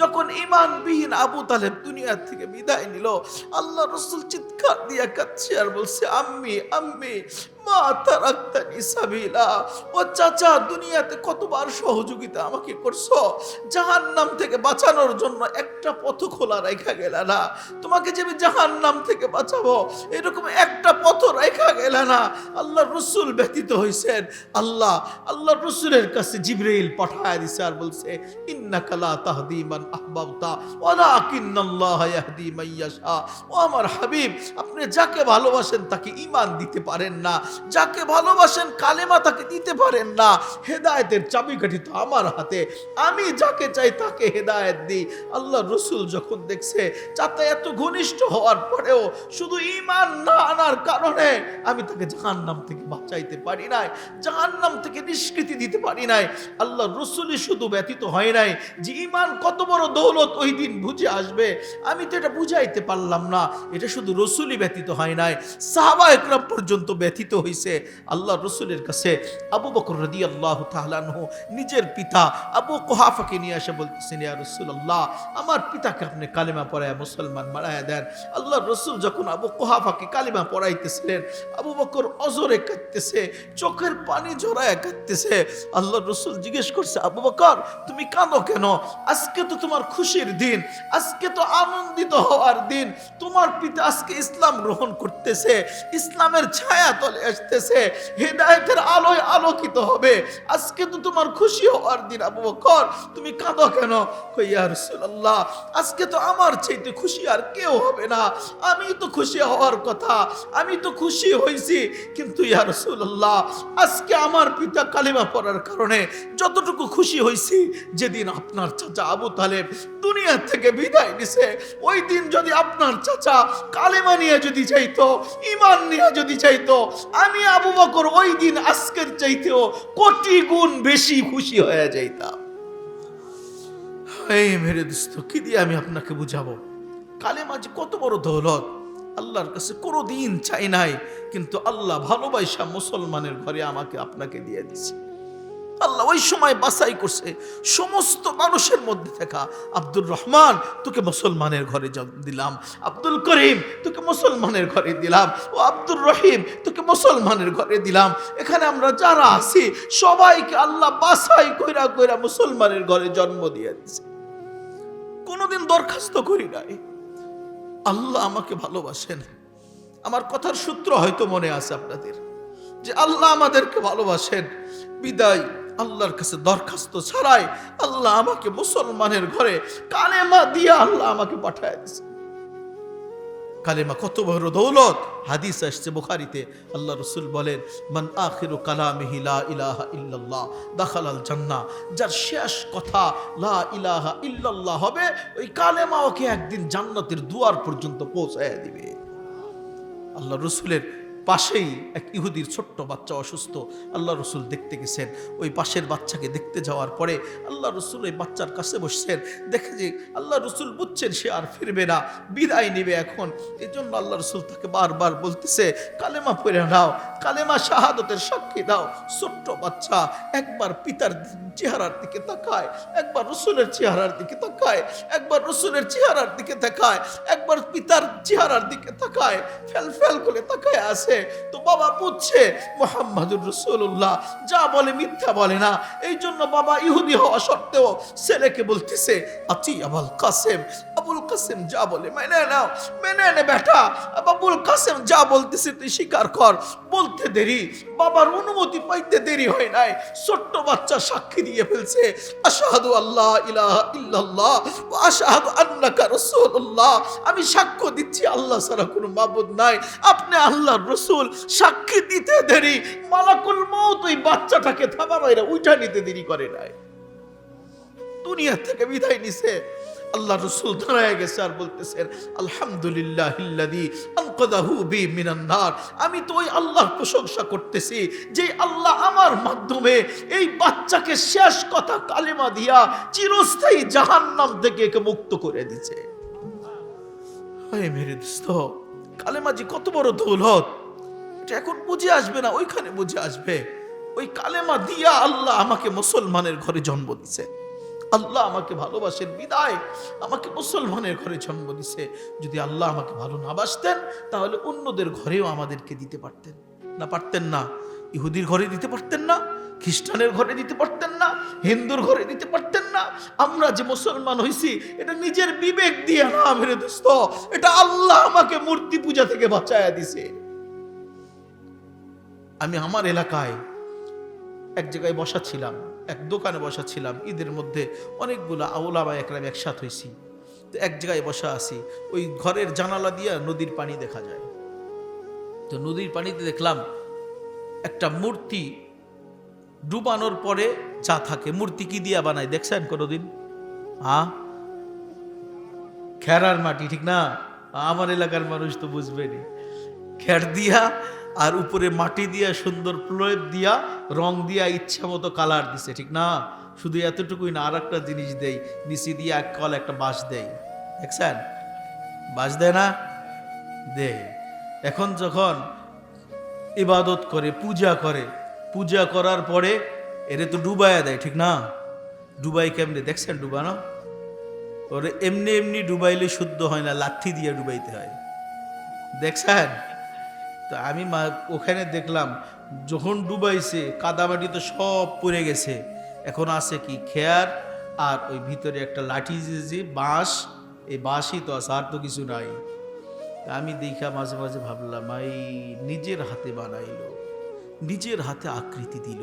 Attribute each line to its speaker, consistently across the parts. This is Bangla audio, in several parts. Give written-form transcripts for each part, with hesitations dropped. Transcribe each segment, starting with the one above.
Speaker 1: যখন ঈমানবিহীন আবু তালেব দুনিয়া থেকে বিদায় নিল, আল্লাহ রাসূল চিৎকার দিয়ে কাঁদছে আর বলছে, আম্মি আম্মি মা তারাকতানি সাবিলা। ও চাচা, দুনিয়াতে কতবার সহযোগিতা আমাকে করছো, জাহান্নাম থেকে বাঁচানোর জন্য একটা পথ খোলা রাখা গেলা না। তোমাকে যে আমি জাহান্নাম থেকে বাঁচাবো এরকম একটা পথ রাখা গেলা না। আল্লাহ রাসূল ব্যথিত হইছেন। আল্লাহ রাসূলের কাছে জিবরাইল পাঠায় দিছে আর বলছে, ইন্নাকা লা তাহদি মান আহবাবতা ওয়ালাকিন্নাল্লাহা ইয়াহদি মান ইয়াশা। ও আমার হাবিব, আপনি যাকে ভালোবাসেন তাকে ঈমান দিতে পারেন না, যাকে ভালোবাসেন কালেমা তাকে দিতে পারেন না। হেদায়েতের চাবিকাঠি তো আমার হাতে, আমি যাকে চাই তাকে হেদায়েত দিই। আল্লাহ রাসূল যখন দেখছে চাচা এত ঘনিষ্ঠ হওয়ার পরেও শুধু ঈমান না আনার কারণে আমি তাকে জাহান্নাম থেকে বাঁচাইতে পারি নাই, জাহান্নাম থেকে নিষ্কৃতি দিতে পারি নাই, আল্লাহ রাসূলই শুধু ব্যতীত হয় নাই যে ঈমান কত বড় দৌলত ওই দিন বুঝে আসবে। আমি তো এটা বুঝাইতে পারলাম না, এটা শুধু রাসূলই ব্যতীত হয় নাই, সাহাবায়ে কেরাম পর্যন্ত ব্যতীত হইছে। আল্লাহ রাসূলের কাছে আবু বকর রাদিয়াল্লাহু তাআলা আনহু নিজের পিতা আবু কুহাফাকে নিয়ে এসে বলতেছেন, ইয়া রাসূলুল্লাহ, আমার পিতাকে আপনি কালেমা পড়ায় মুসলমান বানায়া দেন। আল্লাহ রাসূল যখন আবু কুহাফাকে কালেমা পড়াইতেছিলেন, আবু বকর অজরে কাঁদতেছে, চোখের পানি ঝরায় কাঁদতেছে। আল্লাহ রাসূল জিজ্ঞেস করছে, আবু বকর তুমি কাঁদো কেন? আজকে তো তোমার খুশির দিন, আজকে তো আনন্দিত হওয়ার দিন, তোমার পিতা আজকে ইসলাম গ্রহণ করতেছে, ইসলামের ছায়া তলে আসতেছে, হেদায়েতের আলোয় আলোকিত হবে, আজকে তো তোমার খুশি হওয়ার দিন। আবু বকর তুমি কাঁদো কেন? কই, ইয়া রাসূলুল্লাহ, আজকে তো আমার চাইতে খুশি আর কেউ হবে না, আমি তো খুশি হওয়ার কথা, আমি তো খুশি হইছি, কিন্তু ইয়া রাসূলুল্লাহ আজকে আমার পিতা কালেমা পড়ার কারণে যতটুকু খুশি হইছি, যেদিন আপনার চাচা আবু তালেব দুনিয়া থেকে বিদায় নিছে, ওই দিন যদি আপনার চাচা কালেমা নিয়ে যদি চাইতো, ঈমান নিয়ে যদি চাইতো, আমি আবু বকর ওই দিন আজকের চাইতেও কোটি গুণ বেশি খুশি হয়ে যাইতাম। এই মেরে দোস্ত, কি দিয়ে আমি আপনাকে বুঝাবো কালেমা যে কত বড় দৌলত। আল্লাহর কাছে কোনোদিন চাই নাই, কিন্তু আল্লাহ ভালোবাসা মুসলমানের ঘরে আমাকে আপনাকে দিয়ে দিছে। আল্লাহ ওই সময় বাছাই করছে সমস্ত মানুষের মধ্যে থাকা, আব্দুর রহমান তোকে মুসলমানের ঘরে দিলাম, আব্দুল করিম তোকে মুসলমানের ঘরে দিলাম, ও আব্দুর রহিম তোকে মুসলমানের ঘরে দিলাম। এখানে আমরা যারা আছি সবাইকে আল্লাহ বাছাই কইরা কইরা মুসলমানের ঘরে জন্ম দিয়ে দিছে। কোনোদিন দরখাস্ত করি নাই। আল্লাহ আমাকে ভালোবাসেন। আমার কথার সূত্র হয়তো মনে আছে আপনাদের, যে আল্লাহ আমাদেরকে ভালোবাসেন বিদায় আল্লাহর কাছে দরখাস্ত ছাড়াই আল্লাহ আমাকে মুসলমানের ঘরে কালেমা দিয়ে আল্লাহ আমাকে পাঠায় দিয়েছে। কালেমা কত বড় দৌলত। হাদিস আসছে বুখারীতে, আল্লাহ রাসূল বলেন, মান আখিরু কালামিহি লা ইলাহা ইল্লাল্লাহ দাখালাল জান্নাহ। যার শেষ কথা লা ইলাহা ইল্লাল্লাহ হবে, ওই কালেমা ওকে একদিন জান্নাতের দুয়ার পর্যন্ত পৌঁছায় দিবে। আল্লাহ রাসূলের পাশেই এক ইহুদির ছোট্ট বাচ্চা অসুস্থ, আল্লাহ রাসূল দেখতে গেছেন। ওই পাশের বাচ্চাকে দেখতে যাওয়ার পরে আল্লাহ রাসূল ওই বাচ্চার কাছে বসছেন। দেখে যে আল্লাহ রাসূল বুঝছেন সে আর ফিরবে না, বিদায় নেবে এখন। এই জন্য আল্লাহ রাসূল তাকে বারবার বলতেছে, কালেমা পড়ে নাও, কালেমা শাহাদতের সাক্ষী দাও। ছোট্ট বাচ্চা একবার পিতার চেহারার দিকে তাকায়, একবার রাসূলের চেহারার দিকে তাকায়, একবার রাসূলের চেহারার দিকে তাকায়, একবার পিতার চেহারার দিকে তাকায়, ফেল ফেল করে তাকায় আছে। তো বাবা বুঝছে মুহাম্মাদুর রাসূলুল্লাহ যা বলে মিথ্যা বলে না। এই জন্য বাবা ইহুদি হওয়া সত্ত্বেও ছেলেকে বলতেছে, আতি আবুল কাসেম, আবুল কাসেম যা বলে মেনে নাও, মেনে নে বেটা, আবুল কাসেম যা বলতেছে তুই স্বীকার কর। বলতে দেরি, বাবার অনুমতি পাইতে দেরি হয় নাই, ছোট্ট বাচ্চা সাক্ষী দিয়ে ফেলছে, আশহাদু আল্লাহ ইলাহা ইল্লাল্লাহ ওয়া আশহাদু আন্নাকা রাসূলুল্লাহ। আমি সাক্ষ্য দিচ্ছি আল্লাহ ছাড়া কোনো মাবুদ নাই, আপনি আল্লাহর রাসূল। সাক্ষী দিতে দেরি, মালাকুল মউত ওই বাচ্চাটাকে থামাইরা উঠা নিতে দেরি করে নাই, দুনিয়া থেকে বিদায় নিছে। আল্লাহ রাসূল দাঁড়ায় গেছে আর বলতেছেন, আলহামদুলিল্লাহিল্লাযী আনকাযাহু বি মিনান নার। আমি তো ওই আল্লাহর প্রশংসা করতেছি যে আল্লাহ আমার মাধ্যমে এই বাচ্চাকে শেষ কথা কালেমা দিয়া চিরস্থায়ী জাহান্নাম থেকে একে মুক্ত করে দিয়েছে। হে মেরে দোস্ত, কালেমা জি কত বড় দৌলত, এটা এখন বুঝে আসবে না, ওইখানে বুঝে আসবে। ওই কালেমা দিয়া আল্লাহ আমাকে মুসলমানের ঘরে জন্ম দিছে। আল্লাহ আমাকে ভালোবাসেন বিদায় আমাকে মুসলমানের ঘরে জন্ম দিছে। যদি আল্লাহ আমাকে ভালো না বাসতেন তাহলে অন্যদের ঘরেও আমাদেরকে দিতে পারতেন না? পারতেন না? ইহুদির ঘরে দিতে পারতেন না? খ্রিস্টানের ঘরে দিতে পারতেন না? হিন্দুর ঘরে দিতে পারতেন না? আমরা যে মুসলমান হইছি এটা নিজের বিবেক দিয়ে না মেরে দোস্ত, এটা আল্লাহ আমাকে মূর্তি পূজা থেকে বাঁচায়া দিছে। আমি আমার এলাকায় এক জায়গায় বসা ছিলাম, এক দোকানে বসা ছিলাম, ঈদের মধ্যে অনেকগুলো আউলামা একরাম একসাথ হয়েছি। তো এক জায়গায় বসা আছি, ওই ঘরের জানালা দিয়া নদীর পানি দেখা যায়। তো নদীর পানিতে দেখলাম একটা মূর্তি ডুবানোর পরে যা থাকে, মূর্তি কি দিয়া বানায় দেখছেন কোনোদিন? খেরার মাটি, ঠিক না? আমার এলাকার মানুষ তো বুঝবেনি। খের দিয়া আর উপরে মাটি দিয়া সুন্দর প্রলেপ দিয়া রং দিয়া ইচ্ছা মতো কালার দিছে, ঠিক না? শুধু এতটুকুই না, আর একটা জিনিস দেয় নিচে দিয়ে এক কল একটা বাঁশ দেয়, দেখছেন? বাঁশ দেয় না? দেয়। এখন যখন ইবাদত করে, পূজা করার পরে এরে তো ডুবাইয়া দেয়, ঠিক না? ডুবাই কেমনে দেখছেন? ডুবানো ওরে এমনি এমনি ডুবাইলে শুদ্ধ হয় না, লাঠি দিয়ে ডুবাইতে হয়, দেখছেন? তো আমি ওখানে দেখলাম যখন ডুবাইছে কাদামাটি তো সব পড়ে গেছে, এখন আছে কি খেয়ার আর ওই ভিতরে একটা লাঠি যে বাঁশ, এই বাঁশই তো আছে, আর তো কিছু নাই। আমি দেখা মাঝে মাঝে ভাবলাম, এই নিজের হাতে বানাইলো, নিজের হাতে আকৃতি দিল,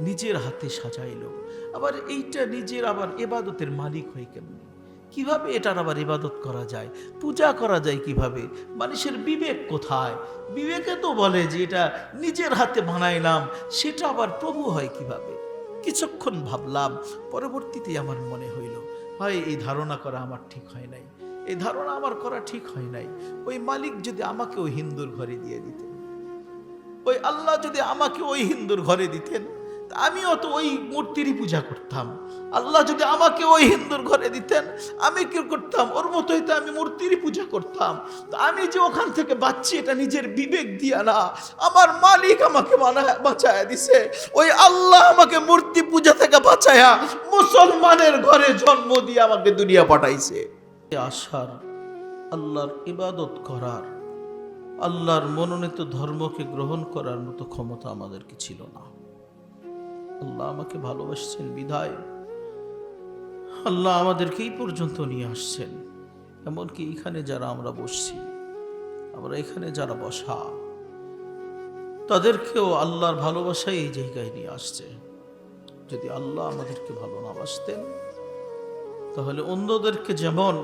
Speaker 1: নিজের হাতে সাজাইলো, আবার এইটা নিজের আবার ইবাদতের মালিক হয় কেমনি? কিভাবে এটার আবার ইবাদত করা যায়, পূজা করা যায় কিভাবে? মানুষের বিবেক কোথায়? বিবেকে তো বলে যে এটা নিজের হাতে বানাইলাম, সেটা আবার প্রভু হয় কিভাবে? কিছুক্ষণ ভাবলাম, পরবর্তীতে আমার মনে হইল, হয় এই ধারণা করা আমার ঠিক হয় নাই, এই ধারণা আমার করা ঠিক হয় নাই। ওই মালিক যদি আমাকে ওই হিন্দুর ঘরে দিয়ে দিতেন, ওই আল্লাহ যদি আমাকে ওই হিন্দুর ঘরে দিতেন, আমিও তো ওই মূর্তিরই পূজা করতাম। আল্লাহ যদি আমাকে ওই হিন্দুর ঘরে দিতেন, আমি কি করতাম? ওর মতোই তো আমি মূর্তিরই পূজা করতাম। তো আমি যে ওখান থেকে বাঁচছি এটা নিজের বিবেক দিয়া না, আমার মালিক আমাকে বাঁচায়া দিছে। ওই আল্লাহ আমাকে মূর্তি পূজা থেকে বাঁচায়া মুসলমানের ঘরে জন্ম দিয়ে আমাকে দুনিয়া পাঠাইছে। আসার, আল্লাহর ইবাদত করার, আল্লাহর মনোনীত ধর্মকে গ্রহণ করার মতো ক্ষমতা আমাদেরকে ছিল না। আল্লাহ আমাকে ভালোবাসছেন বিধায় আল্লাহ আমাদেরকে এই পর্যন্ত নিয়ে আসছেন। এমনকি এখানে যারা আমরা বসছি, আমরা এখানে যারা বসা, তাদেরকেও আল্লাহর ভালোবাসাই এই জায়গায় নিয়ে আসছে। যদি আল্লাহ আমাদেরকে ভালো না বাসতেন তাহলে অন্যদেরকে যেমন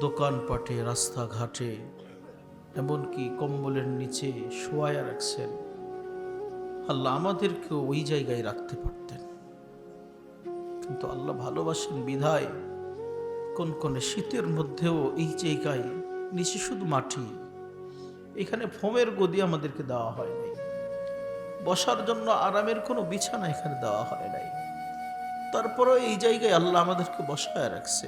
Speaker 1: দোকানপাটে, রাস্তাঘাটে, এমনকি কম্বলের নিচে শোয়ায়া রাখছেন, আল্লাহ আমাদেরকে ওই জায়গায় রাখতে পারতেন। কিন্তু আল্লাহ ভালোবাসেন বিধায় কোন কোন শীতের মধ্যেও এই জায়গায় নিচে শুধু মাটি, এখানে ফোমের গদি আমাদেরকে দেওয়া হয় নাই, বসার জন্য আরামের কোনো বিছানা এখানে দেওয়া হয় নাই, তারপরেও এই জায়গায় আল্লাহ আমাদেরকে বসায় রাখছে।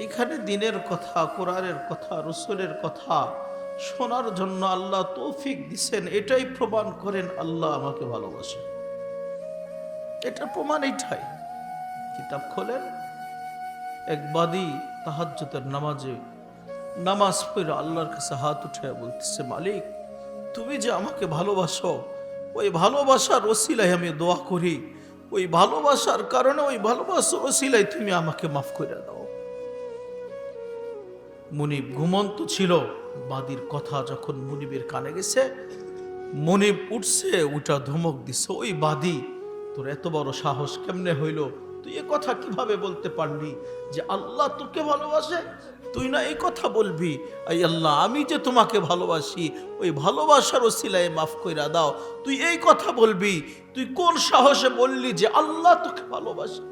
Speaker 1: এইখানে দিনের কথা, কোরআনের কথা, রসুলের কথা শোনার জন্য আল্লাহ তৌফিক দিচ্ছেন। এটাই প্রমাণ করেন আল্লাহ আমাকে ভালোবাসে। এটা প্রমাণ এইটাই। কিতাব খোলেন, এক বাদী তাহাজ্জুদের নামাজে নামাজ পড়ে আল্লাহর কাছে হাত উঠে বলতেছে, মালিক তুমি যে আমাকে ভালোবাসো, ওই ভালোবাসার ওসিলায় আমি দোয়া করি, ওই ভালোবাসার কারণে, ওই ভালোবাসার ওসিলায় তুমি আমাকে মাফ করে দাও। মুনিব ঘুমন্ত ছিল, বাদীর কথা যখন মুনিবের কানে গেছে, মুনিব উঠছে, উঠা ধমক দিছে, ওই বাদী তোর এত বড় সাহস কেমনে হইল? তুই এ কথা কিভাবে বলতে পারলি যে আল্লাহ তোকে ভালোবাসে? তুই না এই কথা বলবি, এই আল্লাহ আমি যে তোমাকে ভালোবাসি, ওই ভালোবাসার ওসিলায় মাফ কইরা দাও, তুই এই কথা বলবি? তুই কোন সাহসে বললি যে আল্লাহ তোকে ভালোবাসে?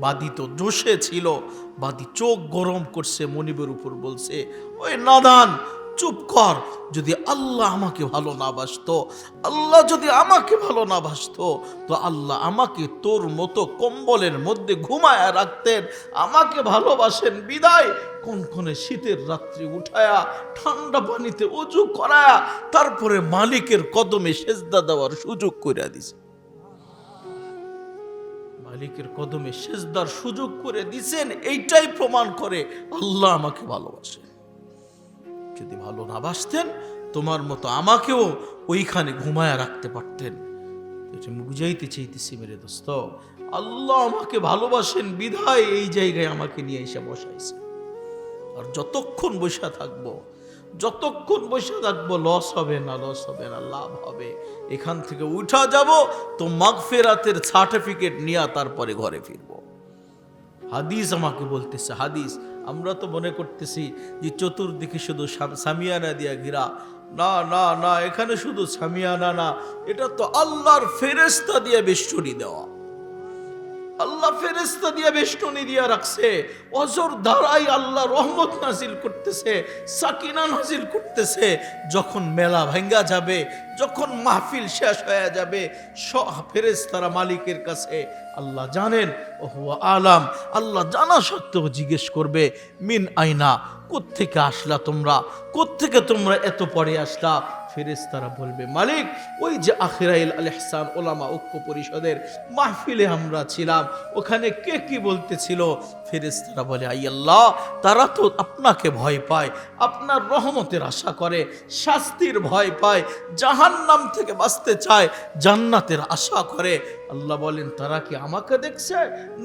Speaker 1: বাদী তো জোশে ছিল, বাদী চোখ গরম করছে, মনিবের উপর বলছে, ওই নাদান চুপ কর। যদি আল্লাহ আমাকে ভালো না বাসতো, আল্লাহ যদি আমাকে ভালো না বাসতো, তো আল্লাহ আমাকে তোর মতো কম্বলের মধ্যে ঘুমায়া রাখতেন। আমাকে ভালোবাসেন বিদায় কোন কোনে শীতের রাত্রি উঠায়া ঠান্ডা পানিতে ওযু করায়া তারপরে মালিকের কদমে সেজদা দেওয়ার সুযোগ কইরা দিছে। মালিকের কদমে সেজদার সুযোগ করে দিছেন, এইটাই প্রমাণ করে আল্লাহ আমাকে ভালোবাসে। যদি ভালো না বাসতেন তোমার মতো আমাকেও ওইখানে ঘুমায়া রাখতে পারতেন। এটা আমি বুঝাইতে চাইতেছি মেরে দোস্ত, আল্লাহ আমাকে ভালোবাসেন বিধায় এই জায়গায় আমাকে নিয়ে এসে বসাইছে। আর যতক্ষণ বসে থাকবো লস হবে না, লাভ হবে। এখান থেকে উঠা যাব তো মাগফিরাতের সার্টিফিকেট নিয়ে তারপরে ঘরে ফিরবো। হাদিস আমাকে বলতেছে, হাদিস আমরা তো মনে করতেছি যে চতুর্দিকে শুধু সামিয়ানা দিয়া ঘিরা। না না না, এখানে শুধু সামিয়ানা না, এটা তো আল্লাহর ফেরেশতা দিয়ে বেষ্টনী দেওয়া। আল্লাহ ফেরেশতা দিয়ে বেষ্টনী দিয়া রাখছে। অজর দ্বারাই আল্লাহ রহমত নাজিল করতেছে, সাকিনা নাজিল করতেছে। যখন মেলা ভাঙ্গা যাবে, যখন মাহফিল শেষ হয়ে যাবে, ফেরেশতারা মালিকের কাছে আল্লাহ জানেন, ওহুয়া আলাম, আল্লাহ জানা সত্ত্বেও জিজ্ঞেস করবে, মিন আইনা, কোত্থেকে আসলা তোমরা, কোত্থেকে তোমরা এত পরে আসলা? ফেরেশতারা বলবে, মালিক ওই যে আখিরাইল আল ইহসান ওলামা ঐক্য পরিষদের মাহফিলে আমরা ছিলাম, ওখানে কে কি বলতেছিল? ফেরেশতারা বলে, আই আল্লাহ, তারা তো আপনাকে ভয় পায়, আপনার রহমতের আশা করে, শাস্তির ভয় পায়, জাহান্নাম থেকে বাঁচতে চায়, জান্নাতের আশা করে। আল্লাহ বলেন, তারা কি আমাকে দেখছে?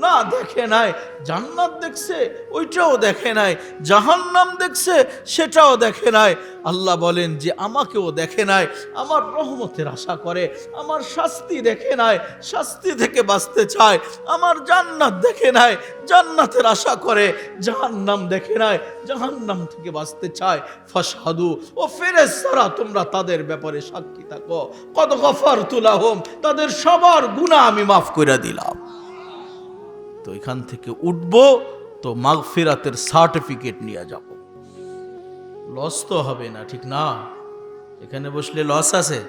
Speaker 1: না, দেখে নাই। জান্নাত দেখছে? ওইটাও দেখে নাই। জাহান্নাম দেখছে? সেটাও দেখে নাই। আল্লাহ বলেন যে আমাকেও দেখে নাই, আমার রহমতের আশা করে, আমার শাস্তি দেখে নাই, শাস্তি থেকে বাঁচতে চায়, আমার জান্নাত দেখে নাই, জান্নাতের আশা করে, জাহান্নাম দেখে নাই, জাহান্নাম থেকে বাঁচতে চায়। ফাশহাদু, ও ফেরেশতারা তোমরা তাদের ব্যাপারে সাক্ষী থাকো, কদ গফারতু লাহুম, তাদের সবার গুনাহ আমি মাফ করে দিলাম। তো এখান থেকে উঠবো তো মাগফিরাতের সার্টিফিকেট নিয়ে যাব। লস তো হবে না, ঠিক না? এখানে বসলে লস আছে?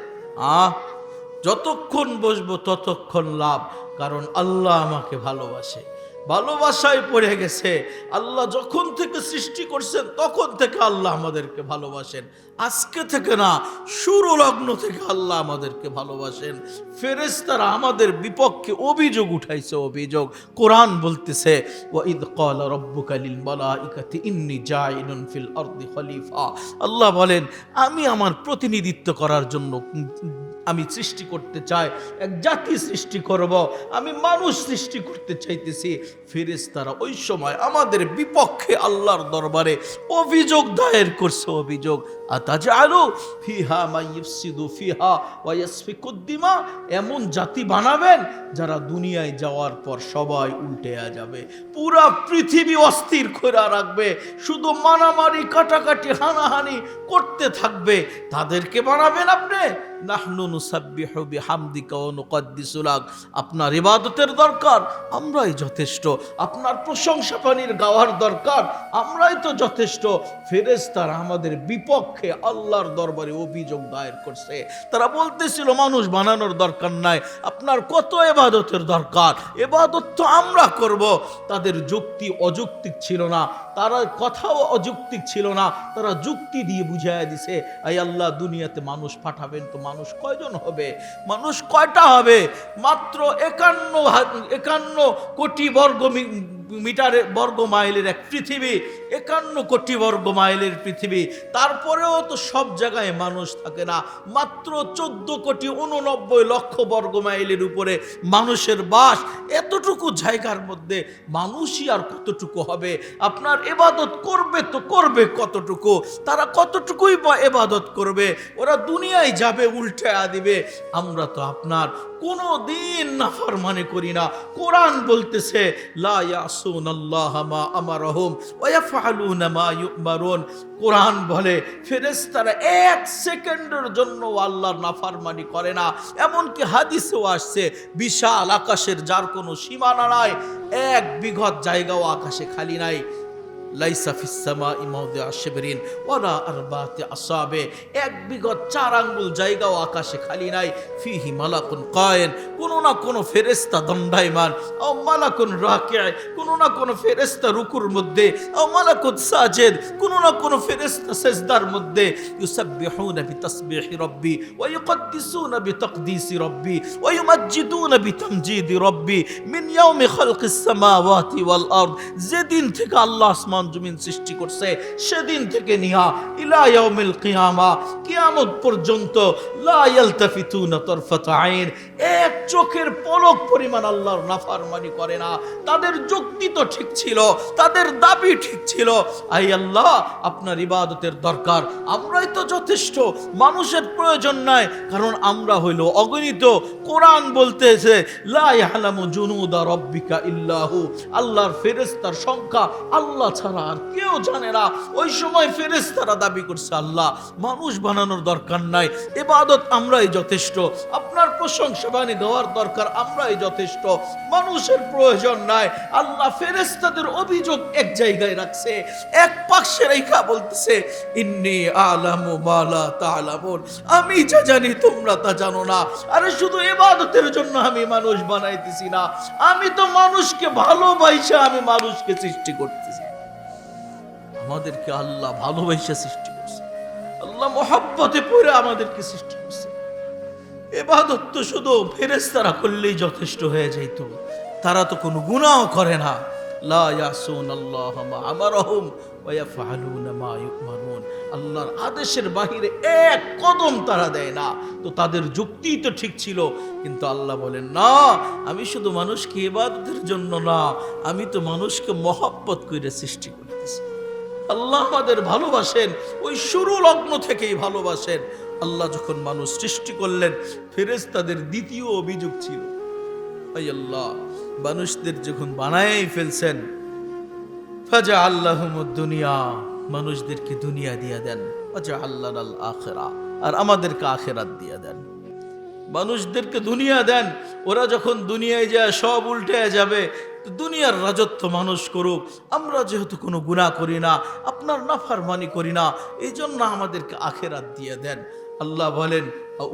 Speaker 1: যতক্ষণ বসবো ততক্ষণ লাভ, কারণ আল্লাহ আমাকে ভালোবাসে, ভালোবাসায় পড়ে গেছে। আল্লাহ যখন থেকে সৃষ্টি করছেন তখন থেকে আল্লাহ আমাদেরকে ভালোবাসেন। আজকে থেকে না, শুরু লগ্ন থেকে আল্লাহ আমাদেরকে ভালোবাসেন। ফেরেশতারা আমাদের বিপক্ষে অভিযোগ উঠাইছে, অভিযোগ। কোরআন বলতেছে, ওয়াইদ ক্বালা রাব্বুকা লিল মালাইকাতি ইন্নী জাইলুন ফিল আরদি খলিফা। আল্লাহ বলেন, আমি আমার প্রতিনিধিত্ব করার জন্য আমি সৃষ্টি করতে চাই, এক জাতি সৃষ্টি করব, আমি মানুষ সৃষ্টি করতে চাইতেছি। ফেরেশতারা ওই সময় আমাদের বিপক্ষে আল্লাহর দরবারে অভিযোগ দায়ের করছে, অভিযোগ। আতাজআলু ফিহা মা ইফসিদু ফিহা ওয়া ইয়াসফিকুদ দিমা, এমন জাতি বানাবেন যারা দুনিয়ায় যাওয়ার পর সবাই উল্টে যাবে, পুরা পৃথিবী অস্থির করে রাখবে, শুধু মারামারি কাটাকাটি হানাহানি করতে থাকবে, তাদেরকে বানাবেন আপনি? নাহনু নুসাব্বিহু বিহামদিকা ওয়া নুকদ্দিসু লাক, আপনার ইবাদতের দরকার, আমরাই যথেষ্ট। আপনার প্রশংসা পানির গাওয়ার দরকার, আমরাই তো যথেষ্ট। ফেরেশতারা আমাদের বিপক্ষে আল্লাহর দরবারে অভিযোগ দায়ের করছে। তারা বলতেছিল, মানুষ বানানোর দরকার নাই, আপনার কত ইবাদতের দরকার, ইবাদত তো আমরা করব। তাদের যুক্তি অযৌক্তিক ছিল না, তারা কথাও অযৌক্তিক ছিল না, তারা যুক্তি দিয়ে বুঝাইয়া দিছে, আই আল্লাহ দুনিয়াতে মানুষ পাঠাবেন তো মানুষ কয়জন হবে? মানুষ কয়টা হবে? মাত্র 51 কোটি বর্গ মাইলের এক পৃথিবী, 51 কোটি বর্গ মাইলের পৃথিবী। তারপরেও তো সব জায়গায় মানুষ থাকে না, মাত্র 14,89,00,000 বর্গ মাইলের উপরে মানুষের বাস। এতটুকু জায়গার মধ্যে মানুষই আর কতটুকু হবে? আপনার ইবাদত করবে তো করবে কতটুকু? তারা কতটুকুই বা ইবাদত করবে? ওরা দুনিয়ায় যাবে, উল্টে দিবে। আমরা তো আপনার কোনো দিন নাফরমানি করি না। কোরআন বলতেছে, লা ইয়াসুনাল্লাহা মা আমারহুম ওয়া ইয়াফআলুনা মা ইউমারুন। কোরআন বলে ফেরেশতারা 1 সেকেন্ডের জন্য আল্লাহর নাফরমানি করে না। এমনকি হাদিসেও আসছে, বিশাল আকাশের যার কোনো সীমানা নাই, 1 বিঘত জায়গাও আকাশে খালি নাই। লাইসা ফিস সামাই মাওদিআ শিবরিন ওয়ালা আরবাতি আসাবে, এক বিঘত 4 আঙ্গুল জায়গাও আকাশে খালি নাই। ফিহি মালাকুন কায়েন, কোন না কোন ফেরেশতা দণ্ডায়মান, আও মালাকুন রাকিআ, কোন না কোন ফেরেশতা রুকুর মধ্যে, আও মালাকুন সাজিদ, কোন না কোন ফেরেশতা সিজদার মধ্যে। ইউসাব্বিহুনা বিতাসবিহি রাব্বি ওয়া ইউকদ্দিসুনা বিতাকদিসি রাব্বি ওয়া ইউমাজ্জিদুনা বিতামজিদি রাব্বি মিন ইয়াউমি খালকিস সামাওয়াতি ওয়াল আরদ, যেদিন থেকে আল্লাহ আসমান জমিন সৃষ্টি করছে সেদিন থেকে নিয়া ইলা ইয়াউমিল কিয়ামা, কিয়ামত পর্যন্ত, লা ইয়ালতাফিতুনা তারফাত আইন, এক চোখের পলক পরিমাণ আল্লাহর নাফরমানি করে না। তাদের যুক্তি তো ঠিক ছিল, তাদের দাবি ঠিক ছিল, আই আল্লাহ আপনার ইবাদতের দরকার, আমরাই তো যথেষ্ট, মানুষের প্রয়োজন নাই, কারণ আমরা হইল অগণিত। কোরআন বলতেছে লা ইয়ালামু জুনুদা রাব্বিকা ইল্লাহু, আল্লাহর ফেরেশতার সংখ্যা আল্লাহ ছাড়া আর কেউ জানে না। ওই সময় ফেরেশতারা দাবি করছে আল্লাহ মানুষ বানানোর দরকার নাই, ইবাদত আমরাই যথেষ্ট, আপনার প্রশংসা বাণী গাওয়ার দরকার আমরাই যথেষ্ট, মানুষের প্রয়োজন নাই। আল্লাহ ফেরেশতাদের অভিযোগ এক জায়গায় রাখছে, এক পাশে রেখা বলতেছে ইন্নী আলামু মা লা তা'লামুন, আমি যা জানি তোমরা তা জানো না। আরে শুধু ইবাদতের জন্য আমি মানুষ বানাইতেছি না, আমি তো মানুষকে ভালোবাসা আমি মানুষকে সৃষ্টি করতেছি। আমাদেরকে আল্লাহ ভালোবাসা সৃষ্টি করছে, আল্লাহ মহব্বতে পড়ে আমাদেরকে সৃষ্টি করছে। ইবাদত তো শুধু ফেরেশতারা করলেই যথেষ্ট হয়ে যাইতো, তারা তো কোনো গুনাহ করে না। লা ইয়াসুনাল্লাহ মা আমারহুম ওয়া ইয়াফআলুনা মা ইউমারুন, আল্লাহর আদেশের বাহিরে এক কদম তারা দেয় না। তো তাদের যুক্তি তো ঠিক ছিল, কিন্তু আল্লাহ বলেন না, আমি শুধু মানুষকে ইবাদতের জন্য না, আমি তো মানুষকে মহব্বত করে সৃষ্টি করতেছি। আল্লাহ আমাদের ভালোবাসেন, ওই শুরু লগ্ন থেকেই ভালোবাসেন। আল্লাহ যখন মানুষ সৃষ্টি করলেন, ফেরেশতাদের দ্বিতীয় অভিযোগ ছিল, আই আল্লাহ মানুষদের যখন বানায় ফেলছেন, ফাজআল্লাহুমুদ দুনিয়া, মানুষদেরকে দুনিয়া দিয়ে দেন, ওয়াজআল্লানাল আখিরা, আর আমাদেরকে আখিরাত দিয়ে দেন। মানুষদেরকে দুনিয়া দেন, ওরা যখন দুনিয়ায় যায় সব উল্টে যাবে, তো দুনিয়ার রাজত্ব মানুষ করুক, আমরা যেহেতু কোনো গুনাহ করি না, আপনার নাফরমানি করি না, এই জন্য আমাদেরকে আখিরাত দিয়ে দেন। আল্লাহ বলেন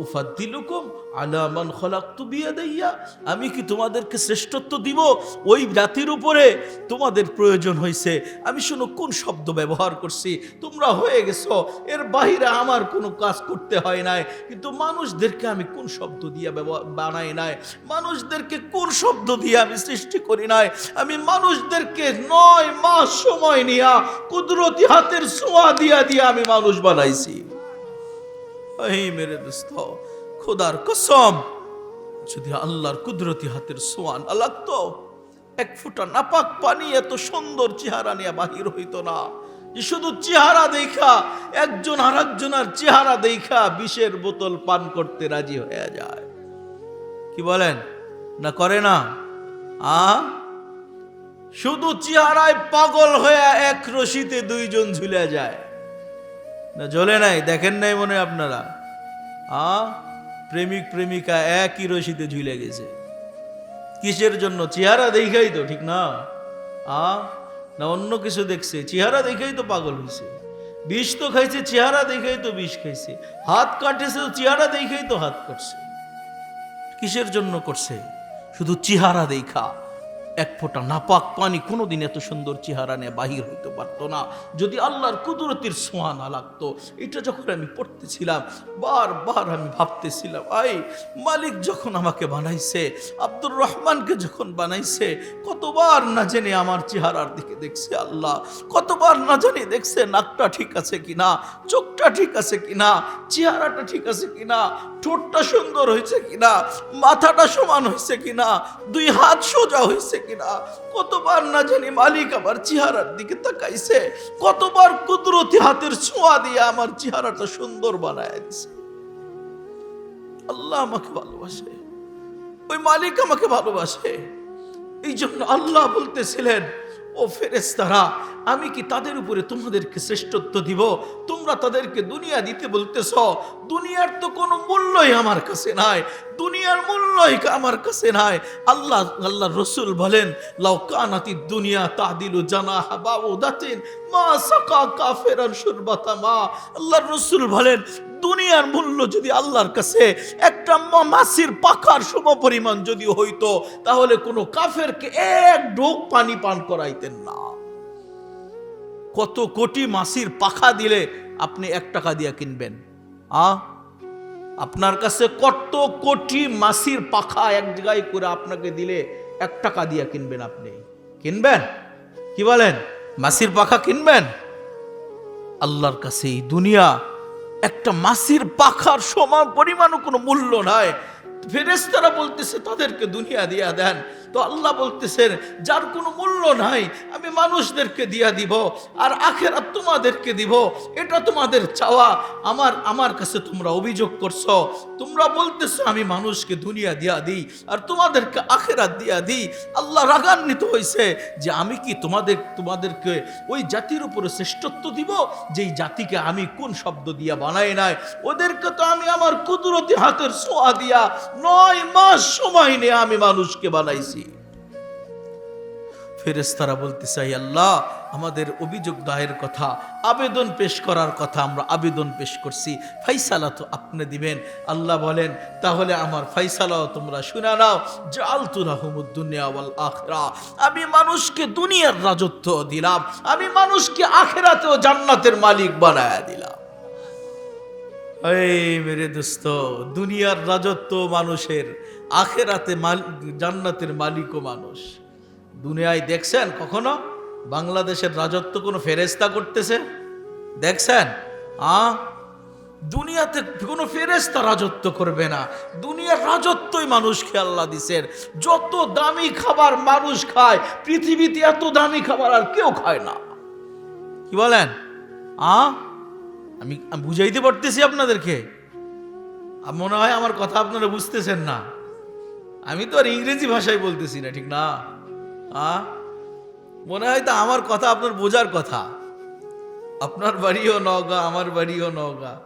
Speaker 1: উফাদ্দিলুকুম আলা মান খলাকতু বিয়াদাইয়া, আমি কি তোমাদেরকে শ্রেষ্ঠত্ব দিব ওই জাতির উপরে? তোমাদের প্রয়োজন হয়েছে, আমি শুনো কোন শব্দ ব্যবহার করছি, তোমরা হয়ে গেছো, এর বাহিরে আমার কোনো কাজ করতে হয় নাই। কিন্তু মানুষদেরকে আমি কোন শব্দ দিয়ে বানাই নাই, মানুষদেরকে কোন শব্দ দিয়ে আমি সৃষ্টি করি নাই, আমি মানুষদেরকে 9 মাস সময় নিয়া কুদরতি হাতের ছোঁয়া দিয়া দিয়া আমি মানুষ বানাইছি। এই মেরে দোস্ত, খোদার কসম, যদি আল্লাহর কুদরতি হাতের ছোঁয়া না লাগতো, এক ফোঁটা নাপাক পানি এত সুন্দর চেহারা নিয়ে বাহির হইতো না। যে শুধু চেহারা দেখা একজন আর একজনের চেহারা দেখা বিষের বোতল পান করতে রাজি হয়ে যায়। কি বলেন না করে না? শুধু চেহারায় পাগল হয়ে এক রশিতে 2 জন ঝুলে যায় না, জ্বলে নাই? দেখেন নাই মনে আপনারা? প্রেমিক প্রেমিকা একই রশিতে ঝুলে গেছে। কিসের জন্য? চেহারা দেখাই তো, ঠিক না? না অন্য কিছু দেখছে? চেহারা দেখাই তো পাগল হয়েছে। বিষ তো খাইছে, চেহারা দেখাই তো বিষ খাইছে। হাত কাটেছে, চেহারা দেখাই তো হাত কাটছে। কিসের জন্য করছে? শুধু চেহারা দেখা। এক ফোঁটা নাপাক পানি কোনোদিন এত সুন্দর চেহারা নিয়ে বাহির হইতে পারতো না যদি আল্লাহর কুদরতের ছোঁয়া না লাগতো। এটা যখন আমি পড়তেছিলাম, বারবার আমি ভাবতেছিলাম, মালিক যখন আমাকে বানাইছে, আব্দুর রহমানকে যখন বানাইছে, কতবার না জেনে আমার চেহারার দিকে দেখছে আল্লাহ, কতবার না জানি দেখছে নাকটা ঠিক আছে কিনা, চোখটা ঠিক আছে কিনা, চেহারাটা ঠিক আছে কিনা, ঠোঁটটা সুন্দর হয়েছে কিনা, মাথাটা সমান হয়েছে কিনা, 2 হাত সোজা হয়েছে কিনা। কতবার না জানি মালিক আমার চেহারার দিকে তাকাইছে, কতবার কুদরতি হাতের ছোঁয়া দিয়ে আমার চেহারাটা সুন্দর বানায় দিছে। আল্লাহ আমাকে ভালোবাসে, ওই মালিক আমাকে ভালোবাসে। এই জন্য আল্লাহ বলতেছিলেন, ও ফেরেশতারা, আমি কি তাদের উপরে তোমাদেরকে শ্রেষ্ঠত্ব দিব? তোমরা তাদেরকে দুনিয়া দিতে বলতেছ। দুনিয়ার তো কোনো মূল্যই আমার কাছে নাই, দুনিয়ার মূল্যই আমার কাছে নাই। আল্লাহ রসুল বলেন, লাউ কানাতিদ দুনিয়া তাদিলু জানাহা বাউদাতিন মা সাকা কাফিরান শুরবাতা মা। আল্লাহর রসুল বলেন, দুনিয়ার মূল্য যদি আল্লাহর কাছে একটা মাছির পাখার সমপরিমাণ যদি হইতো, তাহলে কোনো কাফেরকে এক ঢোক পানি পান করাইতেন না। কত কোটি মাছির পাখা দিলে আপনি 1 টাকা দিয়ে কিনবেন? আপনার কাছে কত কোটি মাছির পাখা এক জায়গায় করে আপনাকে দিলে 1 টাকা দিয়ে কিনবেন? আপনি কিনবেন? কি বলেন? মাছির পাখা কিনবেন? আল্লাহর কাছে এই দুনিয়া একটা মাছির পাখার সমান পরিমাণও কোনো মূল্য নাই। ফেরেশতারা বলতেছে তাদেরকে দুনিয়া দিয়া দেন। তো আল্লাহ বলতেছেন, যার কোনো মূল্য নাই আমি মানুষদেরকে দিয়া দিব, আর আখিরাত তোমাদেরকে দিব। এটা তোমাদের চাওয়া। আমার কাছে তোমরা অভিযোগ করছো, তোমরা বলতেছো আমি মানুষকে দুনিয়া দিয়া দিই আর তোমাদেরকে আখিরাত দিয়া দিই। আল্লাহ রাগান্বিত হয়েছে যে আমি কি তোমাদেরকে ওই জাতির উপরে শ্রেষ্ঠত্ব দিব যেই জাতিকে আমি কোন শব্দ দিয়া বানাই নাই? ওদেরকে তো আমি আমার কুদরতি হাতের ছোঁয়া দিয়া 9 মাস সময় নিয়ে আমি মানুষকে বানাইছি। ফেরেশতারা বলতে চাই, আল্লাহ আমাদের অভিযোগ দায়ের কথা, আবেদন পেশ করার কথা, আমরা আবেদন পেশ করছি, ফাইসালা তো আপনি দিবেন। আল্লাহ বলেন, তাহলে আমার ফাইসালাও তোমরা শুনে নাও। জাআলতু লাহুমুদ দুনিয়া ওয়াল আখিরা, আমি মানুষকে দুনিয়ার রাজত্ব দিলাম, আমি মানুষকে আখিরাতেও জান্নাতের মালিক বানায়া দিলাম। এই মেরে দোস্ত, দুনিয়ার রাজত্ব মানুষের, আখিরাতে জান্নাতের মালিকও মানুষ। দুনিয়ায় দেখছেন কখনো বাংলাদেশের রাজত্ব কোনো ফেরেশতা করতেছে? দেখছেন? দুনিয়াতে কোনো ফেরেশতা রাজত্ব করবে না। দুনিয়ার রাজত্বই মানুষকে আল্লাহ দিছেন। যত দামি খাবার মানুষ খায়, পৃথিবীতে এত দামি খাবার আর কেউ খায় না। কি বলেন? আমি বুঝাইতে পারতেছি আপনাদেরকে? মনে হয় আমার কথা আপনারা বুঝতেছেন না। আমি তো আর ইংরেজি ভাষায় বলতেছি না, ঠিক না? মনে হয় তো আমার কথা আপনার বোঝার কথা। আপনার বাড়িও নওগাঁ, আমার বাড়িও নওগাঁ,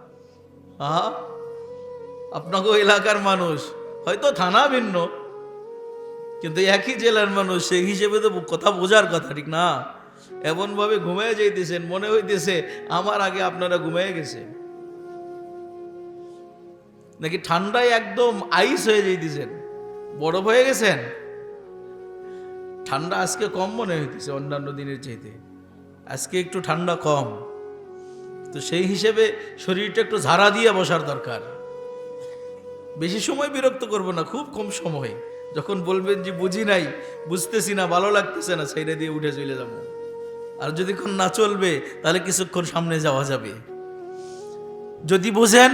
Speaker 1: আপনাকে এলাকার মানুষ, হয়তো থানা ভিন্ন কিন্তু একই জেলার মানুষ, সেই হিসেবে তো কথা বোঝার কথা, ঠিক না? এমন ভাবে ঘুমিয়ে যাইতেছেন, মনে হইতেছে আমার আগে আপনারা ঘুমিয়ে গেছে, নাকি ঠান্ডায় একদম আইস হয়ে যাইতেছেন, বরফ হয়ে গেছেন। ঠান্ডা আজকে কম মনে হইতেছে অন্যান্য দিনের চাইতে, আজকে একটু ঠান্ডা কম। তো সেই হিসেবে শরীরটা একটু ঝাড়া দিয়ে বসার দরকার। বেশি সময় বিরক্ত করব না, খুব কম সময়। যখন বলবেন যে বুঝি নাই, বুঝতেছি না, ভালো লাগতেছে না, ছেড়ে দিয়ে উঠে চলে যাব। আর যদি কোন না চলবে তাহলে কিছুক্ষণ সামনে যাওয়া যাবে। যদি বোঝেন